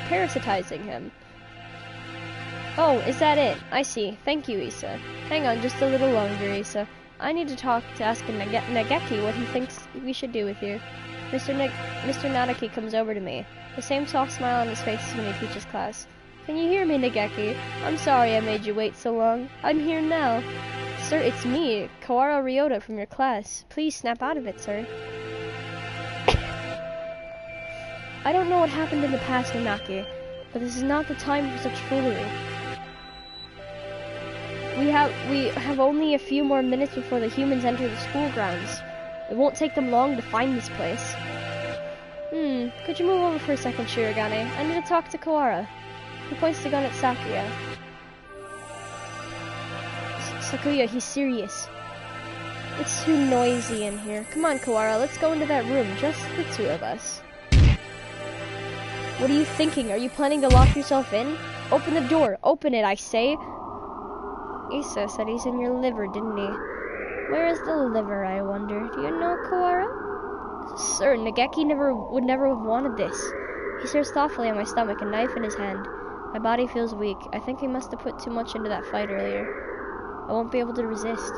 parasitizing him. Oh, is that it? I see. Thank you, Issa. Hang on just a little longer, Issa. I need to ask Nageki what he thinks we should do with you. Mr. Nadaki comes over to me, the same soft smile on his face as when he teaches class. Can you hear me, Nageki? I'm sorry I made you wait so long. I'm here now. Sir, it's me, Kawara Ryota from your class. Please snap out of it, sir. I don't know what happened in the past, Nanaki, but this is not the time for such foolery. We have only a few more minutes before the humans enter the school grounds. It won't take them long to find this place. Could you move over for a second, Shirogane? I need to talk to Kawara. He points the gun at Sakuya. Sakuya, he's serious. It's too noisy in here. Come on, Kawara, let's go into that room, just the two of us. What are you thinking? Are you planning to lock yourself in? Open the door. Open it, I say. Issa said he's in your liver, didn't he? Where is the liver, I wonder? Do you know, Kawara? Sir, Nageki would never have wanted this. He stares thoughtfully at my stomach, a knife in his hand. My body feels weak. I think he must have put too much into that fight earlier. I won't be able to resist.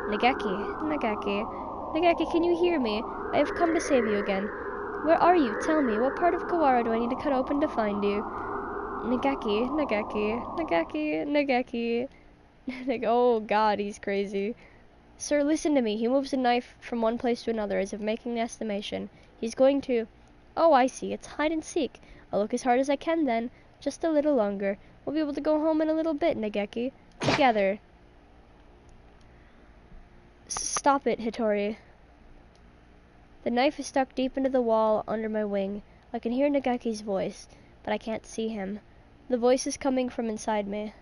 Nageki, can you hear me? I have come to save you again. Where are you? Tell me, what part of Kawara do I need to cut open to find you? Nageki. Oh god, he's crazy. Sir, listen to me. He moves a knife from one place to another as if making an estimation. He's going to... Oh, I see. It's hide and seek. I'll look as hard as I can then. Just a little longer. We'll be able to go home in a little bit, Nageki. Together. Stop it, Hitori. The knife is stuck deep into the wall under my wing. I can hear Nageki's voice, but I can't see him. The voice is coming from inside me.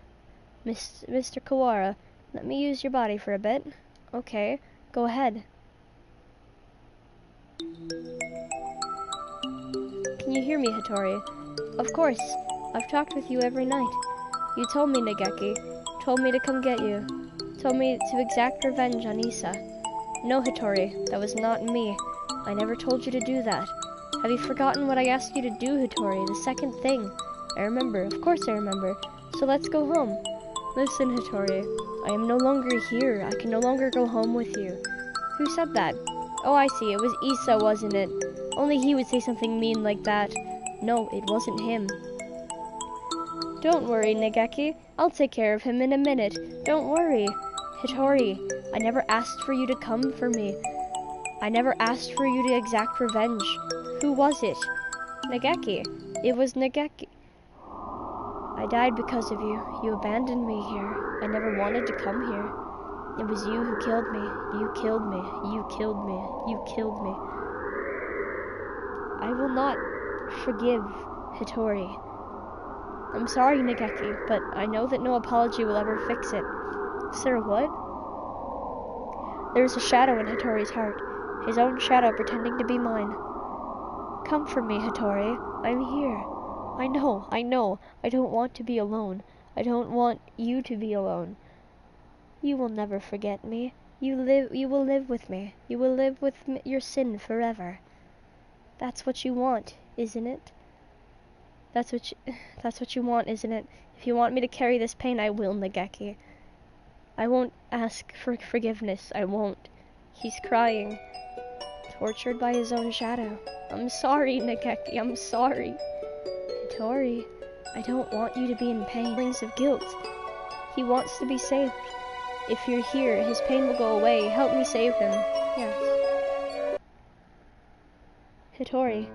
Mr. Kawara, let me use your body for a bit. Okay, go ahead. Can you hear me, Hitori? Of course. I've talked with you every night. You told me, Nageki. Told me to come get you. Told me to exact revenge on Issa. No, Hitori, that was not me. I never told you to do that. Have you forgotten what I asked you to do, Hitori? The second thing. I remember. Of course I remember. So let's go home. Listen, Hitori. I am no longer here. I can no longer go home with you. Who said that? Oh, I see. It was Issa, wasn't it? Only he would say something mean like that. No, it wasn't him. Don't worry, Nageki. I'll take care of him in a minute. Don't worry. Hitori, I never asked for you to come for me. I never asked for you to exact revenge. Who was it? Nageki. It was Nageki. I died because of you. You abandoned me here. I never wanted to come here. It was you who killed me. You killed me. You killed me. You killed me. I will not forgive Hitori. I'm sorry, Nageki, but I know that no apology will ever fix it. Sir, what? There is a shadow in Hitori's heart. His own shadow pretending to be mine. Come for me, Hitori. I'm here. I know. I don't want to be alone. I don't want you to be alone. You will never forget me. You will live with me. You will live with your sin forever. That's what you want, isn't it? That's what you want, isn't it? If you want me to carry this pain, I will, Nageki. I won't ask for forgiveness. I won't. He's crying. Tortured by his own shadow. I'm sorry, Nageki. I'm sorry. Hitori, I don't want you to be in pain. Feelings of guilt. He wants to be saved. If you're here, his pain will go away. Help me save him. Yes. Hitori,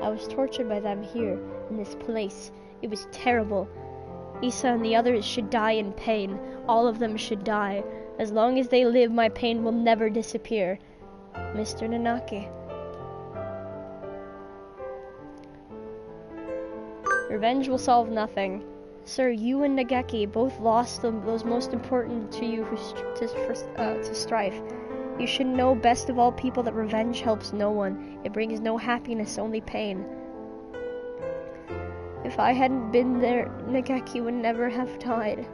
I was tortured by them here, in this place. It was terrible. Issa and the others should die in pain. All of them should die. As long as they live, my pain will never disappear. Mr. Nanaki. Revenge will solve nothing. Sir, you and Nageki both lost those most important to you to strife. You should know best of all people that revenge helps no one. It brings no happiness, only pain. If I hadn't been there, Nageki would never have died.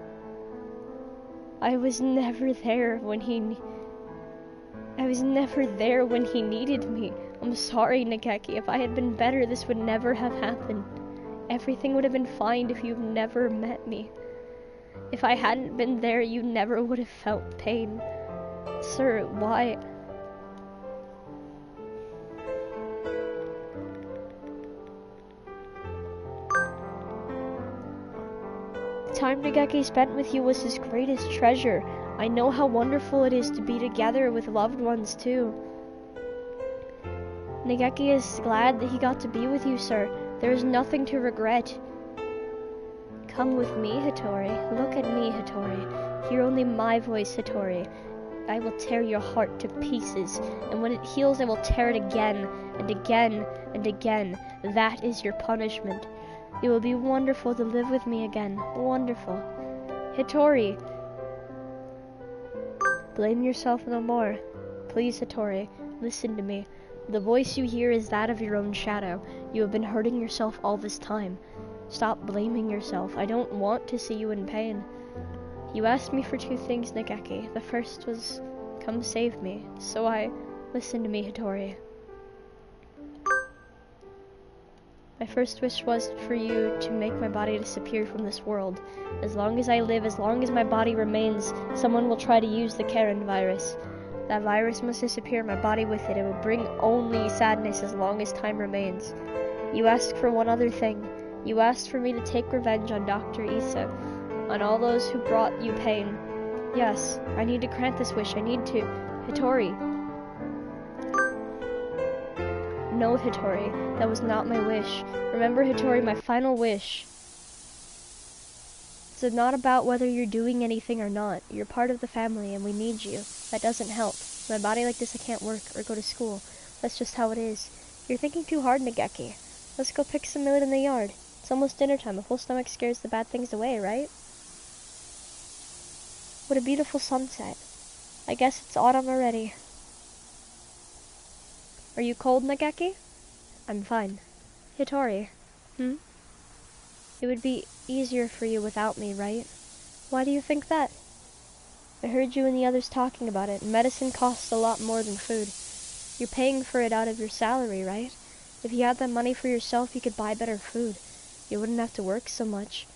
I was never there when he needed me. I'm sorry, Nageki. If I had been better, this would never have happened. Everything would have been fine if you've never met me. If I hadn't been there, you never would have felt pain. Sir, why? The time Nageki spent with you was his greatest treasure. I know how wonderful it is to be together with loved ones, too. Nageki is glad that he got to be with you, sir. There is nothing to regret. Come with me, Hitori. Look at me, Hitori. Hear only my voice, Hitori. I will tear your heart to pieces, and when it heals, I will tear it again, and again, and again. That is your punishment. It will be wonderful to live with me again. Wonderful. Hitori! Blame yourself no more. Please, Hitori, listen to me. The voice you hear is that of your own shadow. You have been hurting yourself all this time. Stop blaming yourself. I don't want to see you in pain. You asked me for two things, Nageki. The first was, come save me. So listen to me, Hitori. My first wish was for you to make my body disappear from this world. As long as I live, as long as my body remains, someone will try to use the Karen virus. That virus must disappear, my body with it. It will bring only sadness as long as time remains. You asked for one other thing. You asked for me to take revenge on Dr. Issa, on all those who brought you pain. Yes, I need to grant this wish. I need to. Hitori. No, Hitori, that was not my wish. Remember, Hitori, my final wish. It's not about whether you're doing anything or not. You're part of the family and we need you. That doesn't help. My body like this, I can't work or go to school. That's just how it is. You're thinking too hard, Nageki. Let's go pick some millet in the yard. It's almost dinner time. A full stomach scares the bad things away, right? What a beautiful sunset. I guess it's autumn already. Are you cold, Nageki? I'm fine. Hitori. It would be easier for you without me, right? Why do you think that? I heard you and the others talking about it. Medicine costs a lot more than food. You're paying for it out of your salary, right? If you had that money for yourself, you could buy better food. You wouldn't have to work so much.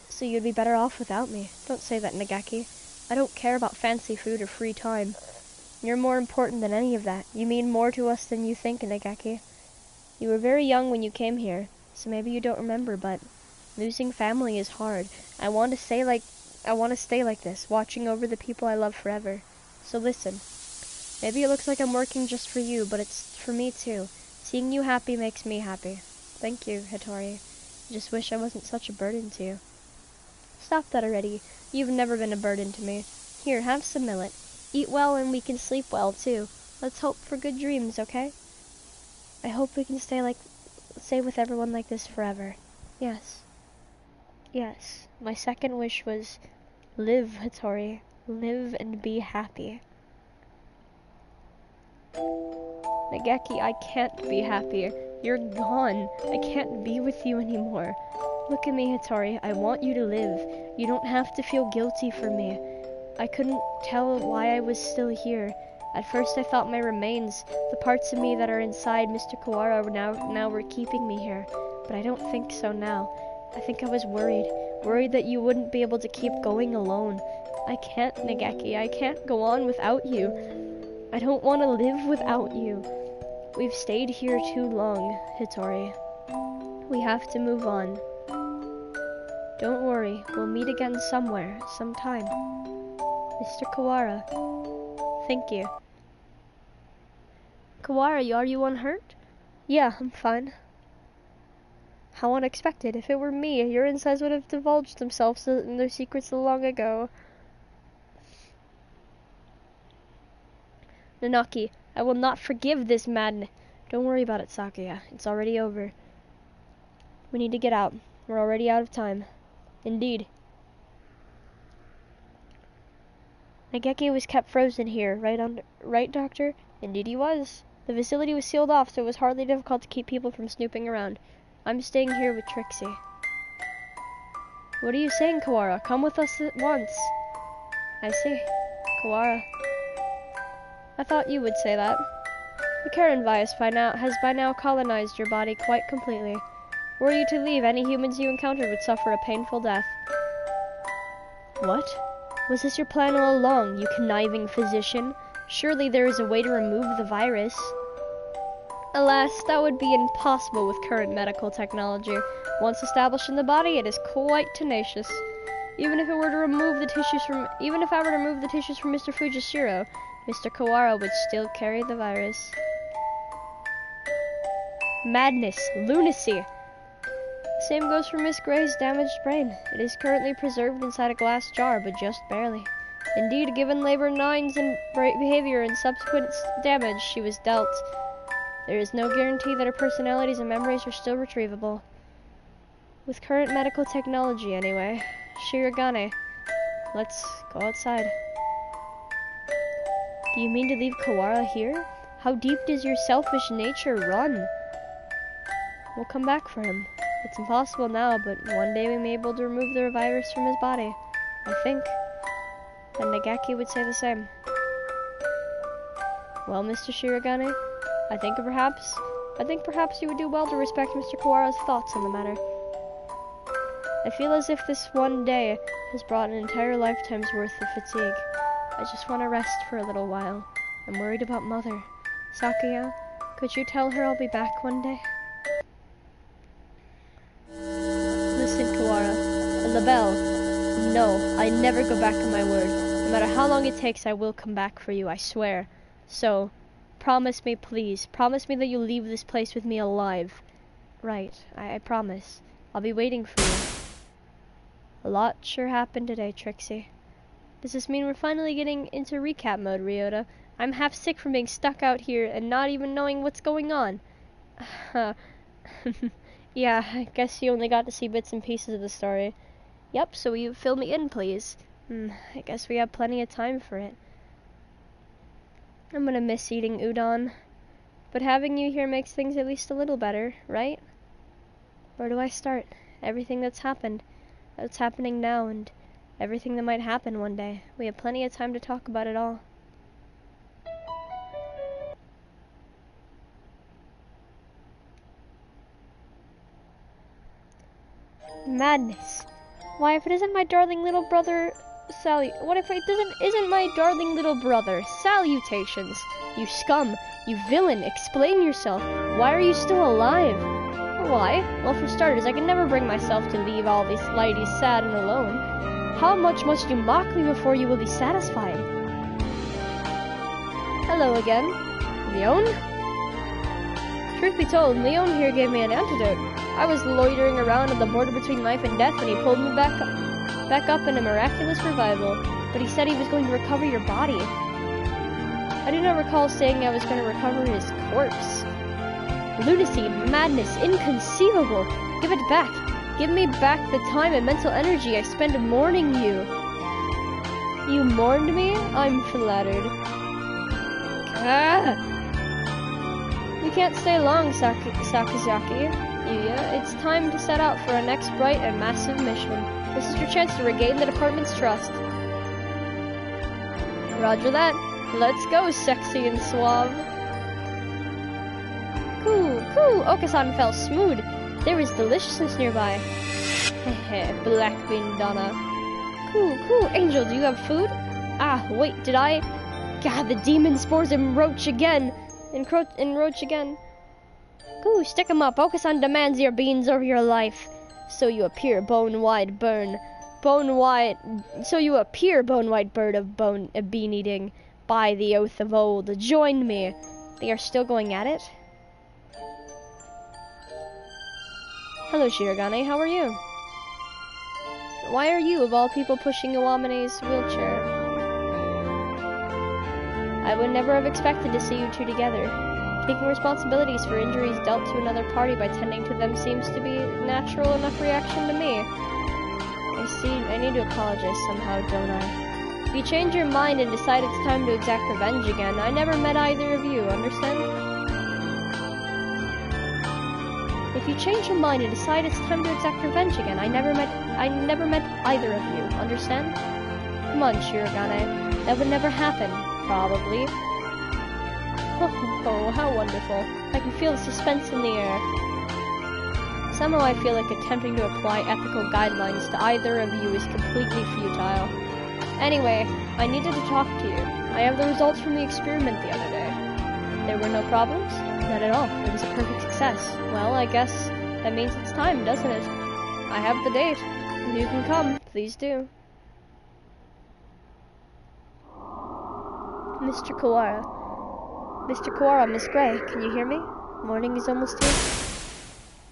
So you'd be better off without me. Don't say that, Nageki. I don't care about fancy food or free time. You're more important than any of that. You mean more to us than you think, Nageki. You were very young when you came here, so maybe you don't remember, but losing family is hard. I want to stay like this, watching over the people I love forever. So listen. Maybe it looks like I'm working just for you, but it's for me too. Seeing you happy makes me happy. Thank you, Hitori. I just wish I wasn't such a burden to you. Stop that already. You've never been a burden to me. Here, have some millet. Eat well and we can sleep well too. Let's hope for good dreams, okay? I hope we can stay with everyone like this forever. Yes. Yes. My second wish was, live, Hitori. Live and be happy. Nageki, I can't be happy. You're gone. I can't be with you anymore. Look at me, Hitori. I want you to live. You don't have to feel guilty for me. I couldn't tell why I was still here. At first I thought my remains, the parts of me that are inside Mr. Kawara, now were keeping me here. But I don't think so now. I think I was worried that you wouldn't be able to keep going alone. I can't, Nageki. I can't go on without you. I don't want to live without you. We've stayed here too long, Hitori. We have to move on. Don't worry, we'll meet again somewhere, sometime. Mr. Kawara. Thank you. Kawara, are you unhurt? Yeah, I'm fine. How unexpected. If it were me, your insides would have divulged themselves in their secrets long ago. Nanaki, I will not forgive this madness. Don't worry about it, Sakuya. It's already over. We need to get out. We're already out of time. Indeed. Nageki was kept frozen here, right, Doctor? Indeed he was. The facility was sealed off, so it was hardly difficult to keep people from snooping around. I'm staying here with Trixie. What are you saying, Kawara? Come with us at once. I see. Kawara. I thought you would say that. The Karen virus has by now colonized your body quite completely. Were you to leave, any humans you encountered would suffer a painful death. What? Was this your plan all along, you conniving physician? Surely there is a way to remove the virus. Alas, that would be impossible with current medical technology. Once established in the body, it is quite tenacious. Even if I were to remove the tissues from Mr. Fujishiro, Mr. Kawara would still carry the virus. Madness, lunacy. Same goes for Miss Gray's damaged brain. It is currently preserved inside a glass jar, but just barely. Indeed, given Labor 9's behavior and subsequent damage she was dealt, there is no guarantee that her personalities and memories are still retrievable. With current medical technology, anyway. Shirogane, let's go outside. Do you mean to leave Kawara here? How deep does your selfish nature run? We'll come back for him. It's impossible now, but one day we may be able to remove the virus from his body. I think. And Nageki would say the same. Well, Mr. Shirogane, I think perhaps you would do well to respect Mr. Kawara's thoughts on the matter. I feel as if this one day has brought an entire lifetime's worth of fatigue. I just want to rest for a little while. I'm worried about Mother. Sakuya, could you tell her I'll be back one day? Listen, Kawara. Labelle. No, I never go back on my word. No matter how long it takes, I will come back for you, I swear. So, promise me, please. Promise me that you'll leave this place with me alive. Right, I promise. I'll be waiting for you. A lot sure happened today, Trixie. Does this mean we're finally getting into recap mode, Ryota? I'm half sick from being stuck out here and not even knowing what's going on. Yeah, I guess you only got to see bits and pieces of the story. Yep, so will you fill me in, please? I guess we have plenty of time for it. I'm gonna miss eating udon. But having you here makes things at least a little better, right? Where do I start? Everything that's happened, that's happening now, and everything that might happen one day. We have plenty of time to talk about it all. Madness. Why, if it isn't my darling little brother, what if it isn't my darling little brother? Salutations! You scum! You villain! Explain yourself! Why are you still alive? Why? Well, for starters, I can never bring myself to leave all these ladies sad and alone. How much must you mock me before you will be satisfied? Hello again. Leon? Truth be told, Leon here gave me an antidote. I was loitering around on the border between life and death when he pulled me back up in a miraculous revival, but he said he was going to recover your body. I do not recall saying I was going to recover his corpse. Lunacy, madness, inconceivable. Give it back. Give me back the time and mental energy I spent mourning you. You mourned me? I'm flattered. Ah! We can't stay long, Sakazaki. Yuya, it's time to set out for our next bright and massive mission. This is your chance to regain the department's trust. Roger that. Let's go, sexy and suave. Coo, coo, Okasan fell smooth. There is deliciousness nearby. Hehe, Black Bean Donna. Coo, coo, Angel, do you have food? Ah, wait, did I? God, the demon spores encroach again. Encroach again. Coo, stick 'em up. Okasan demands your beans over your life. So you appear, bone-wide burn. So you appear, bone-wide bird of bean eating. By the oath of old, join me. They are still going at it? Hello, Shirogane, how are you? Why are you, of all people, pushing Iwamine's wheelchair? I would never have expected to see you two together. Taking responsibilities for injuries dealt to another party by tending to them seems to be a natural enough reaction to me. I see, I need to apologize somehow, don't I? If you change your mind and decide it's time to exact revenge again, I never met either of you, understand? If you change your mind and decide it's time to exact revenge again, I never met either of you, understand? Come on, Shirogane. That would never happen, probably. Oh, how wonderful. I can feel the suspense in the air. Somehow I feel like attempting to apply ethical guidelines to either of you is completely futile. Anyway, I needed to talk to you. I have the results from the experiment the other day. There were no problems? Not at all. It was a perfect success. Well, I guess that means it's time, doesn't it? I have the date. If you can come, please do. Mr. Kawara. Mr. Kawara, Miss Gray, can you hear me? Morning is almost here.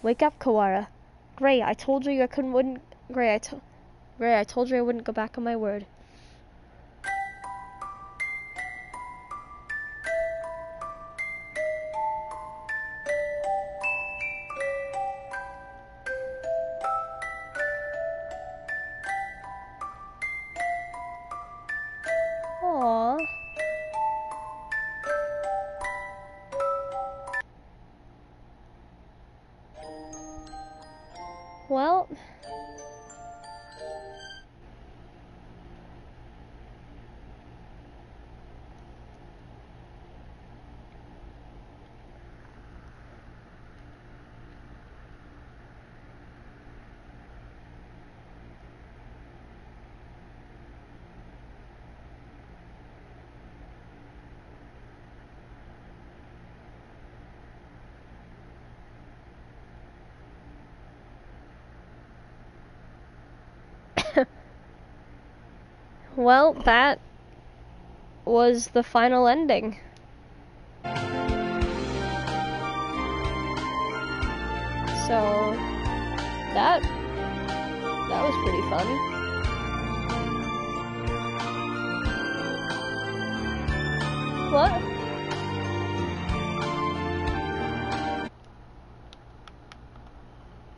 Wake up, Kawara. Gray, I told you I wouldn't go back on my word. Aww. Well, well, that was the final ending. So, that was pretty fun. What?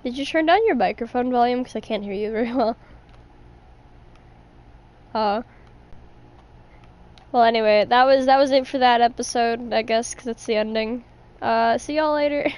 Did you turn down your microphone volume? Because I can't hear you very well. Well, anyway, that was it for that episode, I guess, because it's the ending. See y'all later.